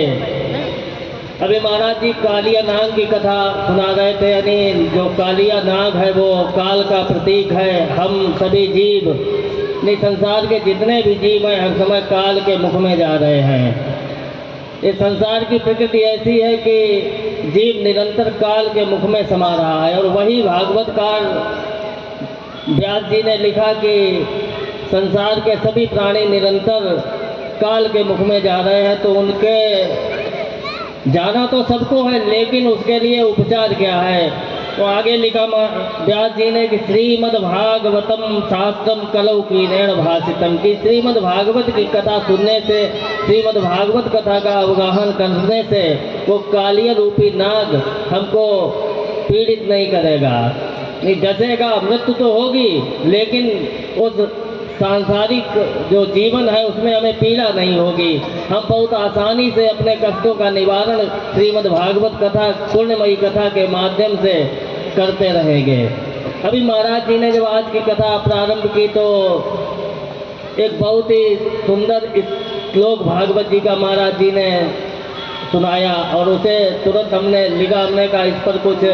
अभी महाराज जी कालिया नाग की कथा सुना रहे थे, यानी जो कालिया नाग है वो काल का प्रतीक है। हम सभी जीव, संसार के जितने भी जीव हैं, हर समय काल के मुख में जा रहे हैं। इस संसार की प्रकृति ऐसी है कि जीव निरंतर काल के मुख में समा रहा है। और वही भागवतकार व्यास जी ने लिखा कि संसार के सभी प्राणी निरंतर काल के मुख में जा रहे हैं, तो उनके जाना तो सबको है, लेकिन उसके लिए उपचार क्या है। तो आगे लिखा व्यास जी ने कि श्रीमद् भागवतम शास्त्रम कलौ कीनेन भाषितम, कि श्रीमद् भागवत की कथा सुनने से, श्रीमद् भागवत कथा का अवगाहन करने से वो कालिया रूपी नाग हमको पीड़ित नहीं करेगा। नहीं डसेगा, मृत्यु तो होगी, लेकिन उस सांसारिक जो जीवन है उसमें हमें पीड़ा नहीं होगी। हम बहुत आसानी से अपने कष्टों का निवारण श्रीमद् भागवत कथा, पुण्यमयी कथा के माध्यम से करते रहेंगे। अभी महाराज जी ने जब आज की कथा प्रारंभ की तो एक बहुत ही सुंदर श्लोक भागवत जी का महाराज जी ने सुनाया, और उसे तुरंत हमने लिखा, हमने कहा इस पर कुछ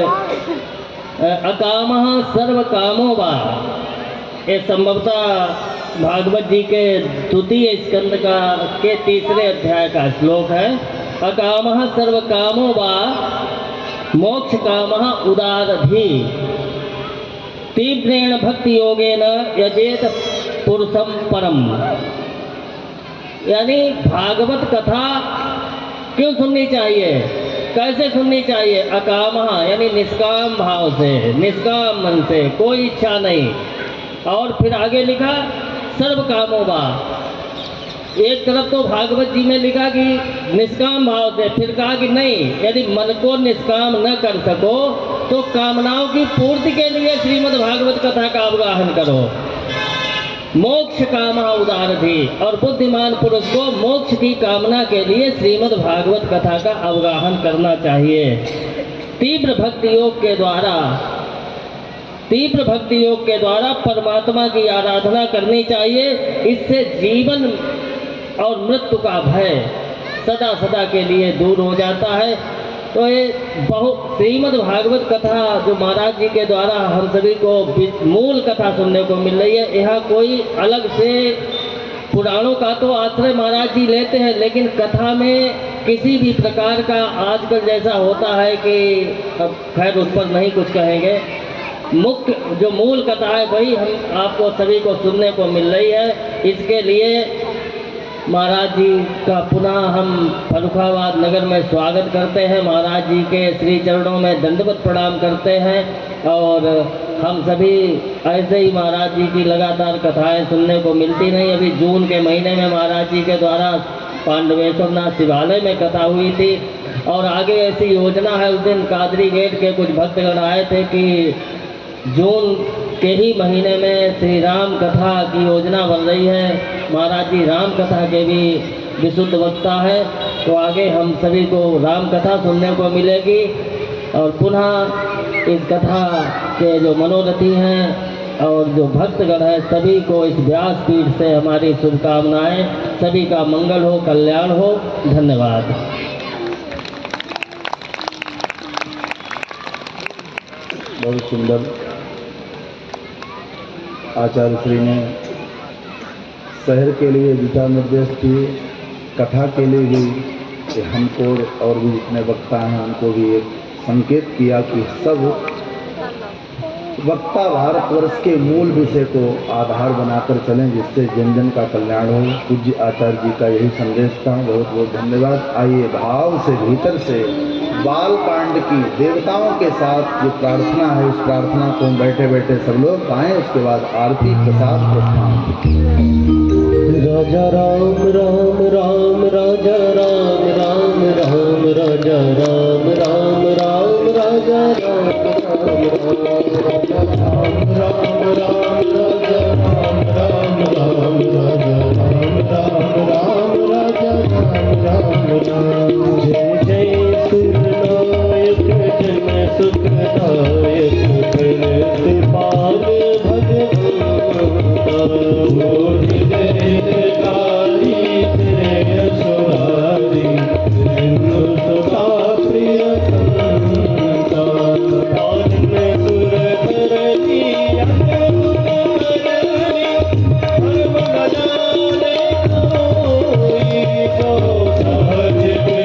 अकामः सर्व कामो वा। ये संभवतः भागवत जी के द्वितीय स्कंद का के 3रे अध्याय का श्लोक है। अकामः सर्व कामो वा मोक्ष कामः उदारधि तीव्रेण भक्ति योगेन यजेत पुरुषम परम। यानी भागवत कथा क्यों सुननी चाहिए? कैसे सुननी चाहिए? अकामः यानी निष्काम भाव से, निष्काम मन से, कोई इच्छा नहीं। और फिर आगे लिखा सर्व कामों बा। एक तरफ तो भागवत जी में लिखा कि निष्काम भाव से, फिर कहा कि नहीं, यदि मन को निष्काम न कर सको तो कामनाओं की पूर्ति के लिए श्रीमद् भागवत कथा का अवगाहन करो। मोक्ष कामः उदारधि, और बुद्धिमान पुरुष को मोक्ष की कामना के लिए श्रीमद् भागवत कथा का अवगाहन करना चाहिए। तीव्र भक्ति योग के द्वारा परमात्मा की आराधना करनी चाहिए। इससे जीवन और मृत्यु का भय सदा सदा के लिए दूर हो जाता है। तो ये श्रीमद् भागवत कथा जो महाराज जी के द्वारा हम सभी को मूल कथा सुनने को मिल रही है, यहाँ कोई अलग से पुराणों का तो आश्रय महाराज जी लेते हैं, लेकिन कथा में किसी भी प्रकार का आजकल जैसा होता है कि अब खैर उस पर नहीं कुछ कहेंगे। मुख्य जो मूल कथा है वही हम आपको सभी को सुनने को मिल रही है। इसके लिए महाराज जी का पुनः हम फर्रुखाबाद नगर में स्वागत करते हैं। महाराज जी के श्री चरणों में दंडवत प्रणाम करते हैं। और हम सभी ऐसे ही महाराज जी की लगातार कथाएं सुनने को मिलती रही। अभी जून के महीने में महाराज जी के द्वारा पांडवेश्वरनाथ शिवालय में कथा हुई थी, और आगे ऐसी योजना है। उस दिन कादरी गेट के कुछ भक्तगण आए थे कि जून के ही महीने में श्री राम कथा की योजना बन रही है। महाराज जी राम कथा के भी विशुद्ध वक्ता है, तो आगे हम सभी को राम कथा सुनने को मिलेगी। और पुनः इस कथा के जो मनोरथी हैं और जो भक्तगण हैं सभी को इस व्यासपीठ से हमारी शुभकामनाएं। सभी का मंगल हो, कल्याण हो। धन्यवाद। बहुत सुंदर आचार्य श्री ने शहर के लिए दिशा निर्देश दिए, कथा के लिए भी कि हमको और भी जितने वक्ता हैं उनको भी एक संकेत किया कि सब वक्ता भारतवर्ष के मूल विषय को आधार बनाकर चलें, जिससे जन जन का कल्याण हो। पूज्य आचार्य जी का यही संदेश था। बहुत बहुत धन्यवाद। आइए भाव से भीतर से बाल कांड की देवताओं के साथ जो प्रार्थना है, उस प्रार्थना को बैठे बैठे सब लोग गाएं। उसके बाद आरती प्रसाद प्रस्थान। राजा राम राम राम राजा राम राम राम राजा राम राम राम राजा राम राम राम राम राजा राम राम राम राजा राम राम राजा राम राम। जय जय सुरनायक जन सुखदायक प्रणति पाल भगवंता। सहज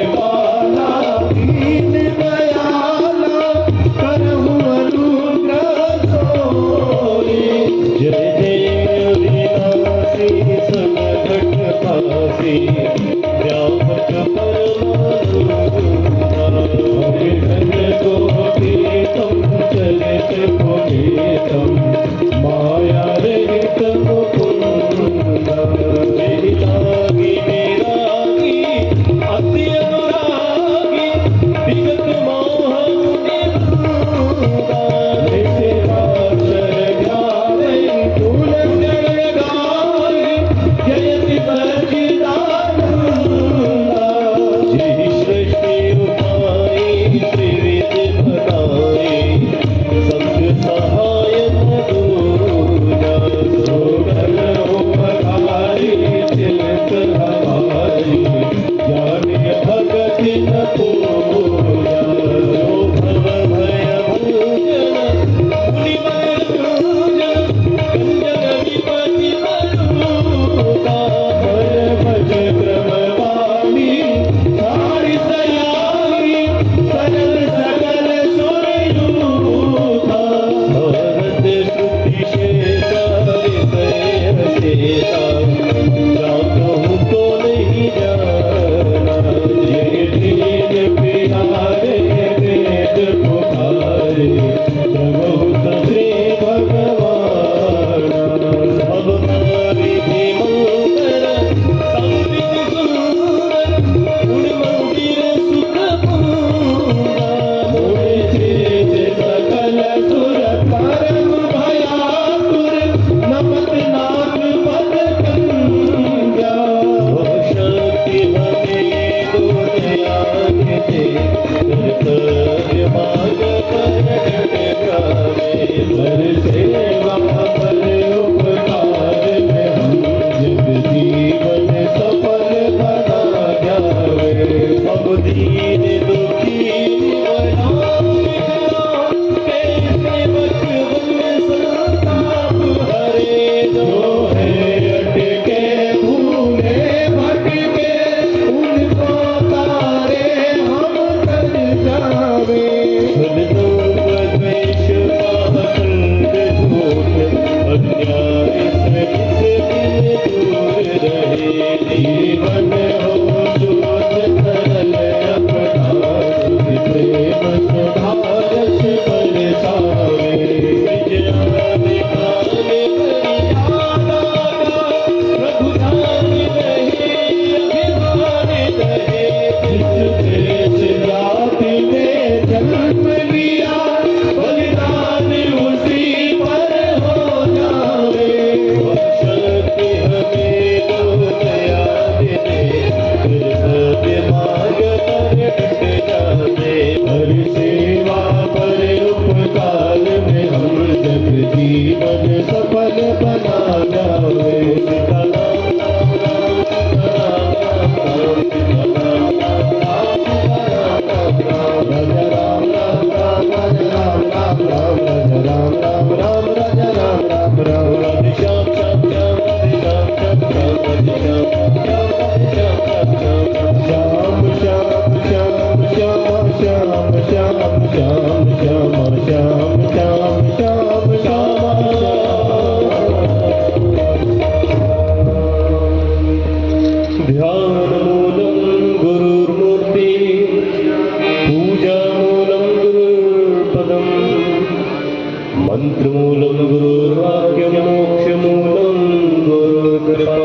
मंत्रमूलं गुरुर्वाक्यं मोक्षमूलं गुरुर्कृपा।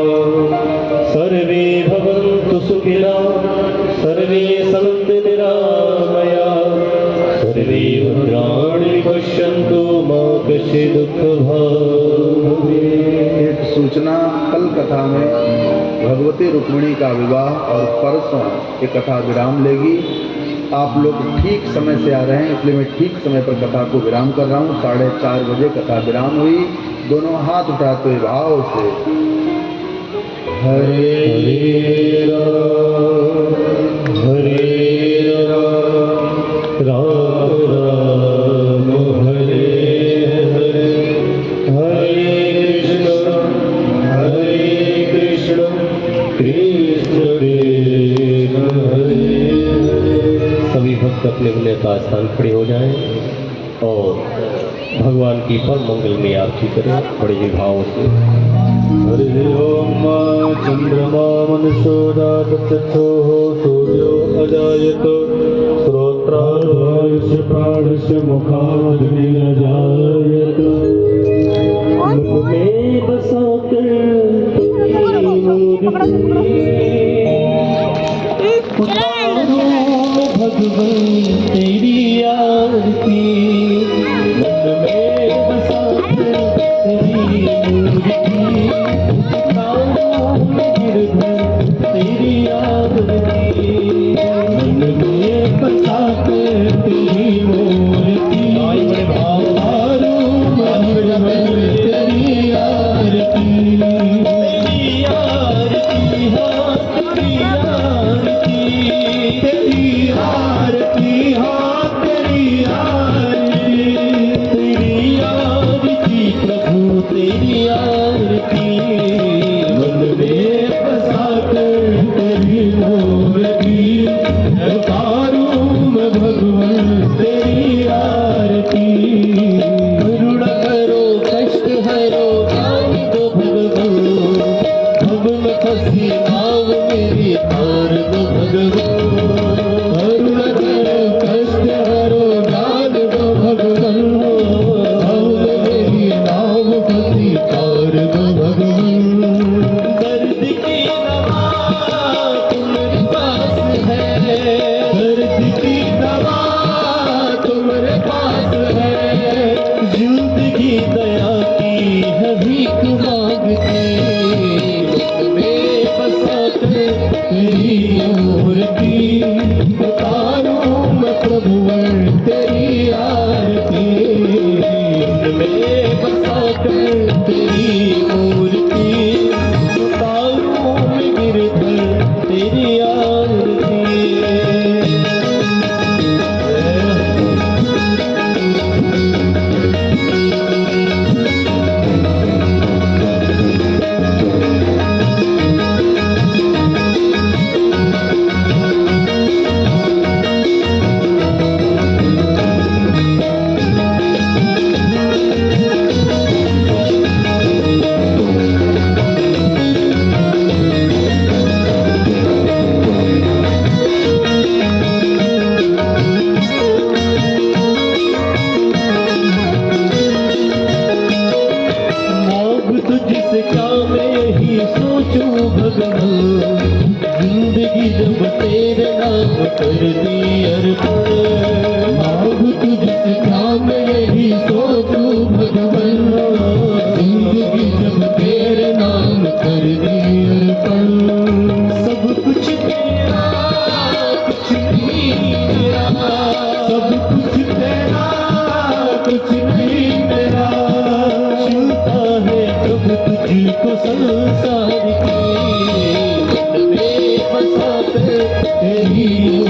सर्वे भवन्तु सुखिनः, सर्वे सन्तु निरामयाः, सर्वे भद्राणि पश्यन्तु मा कश्चित् दुःखभाग्। एक सूचना, कल कथा में भगवती रुक्मिणी का विवाह और परसों ये कथा विराम लेगी। आप लोग ठीक समय से आ रहे हैं, इसलिए मैं ठीक समय पर कथा को विराम कर रहा हूँ। 4:30 बजे कथा विराम हुई। दोनों हाथ उठाते हुए भाव से हरे हरे राम राम हरे हरे, हरे कृष्ण कृष्ण हरे। सभी भक्त अपने अपने का स्थान खड़े हो जाएं और भगवान की परम मंगल में आरती करें बड़े ही भाव से। हरि ओम चंद्रमा मनुष्योदातचक्षो सूर्यो अजायत श्रोत्रायुष प्राणस्य मुखाग्नि न जायत। मुख में बसा कर भगवान तेरी आरती, मन में बसा कर तेरी मूर्ति, तारों में गिरधर तेरी आरती, मन में बसा कर तेरी मूर्ति, तारों में गिरधर तेरी आरती, तेरी आरती हाँ तेरी आरती, तेरी आरती हाँ तेरी आरती, तेरी आरती प्रभु तेरी आरती, मन में बसा कर तेरी मूर्ति, तारूं में भगवान तेरी आरती। करुणा करो कष्ट हरो ज्ञान दो भगवान, भव में फंसी नाव मेरी तार दो भगवान। करुणा करो कष्ट हरो ज्ञान दो भगवान, भव में मेरी नाव फंसी तार दो भगवान। दर्द की दवा तुम्हारे पास है, दर्द की दवा तुम्हारे पास है, जिंदगी दया की है भीख मांगती, मुख में बसा कर तेरी मूर्ति, आरती। तुझसे क्या मैं यही सोचूं भगवान, जिंदगी जब तेरे नाम कर दी अर्पण। मांग तुझसे क्या मैं यही सोचूं भगवान, जिंदगी जब तेरे नाम कर दी अर्पण। सब कुछ तेरा कुछ नहीं मेरा, सब कुछ तेरा कुछ नहीं मेरा। चिंता है जब तुझको संसार की, मन में बसा कर तेरी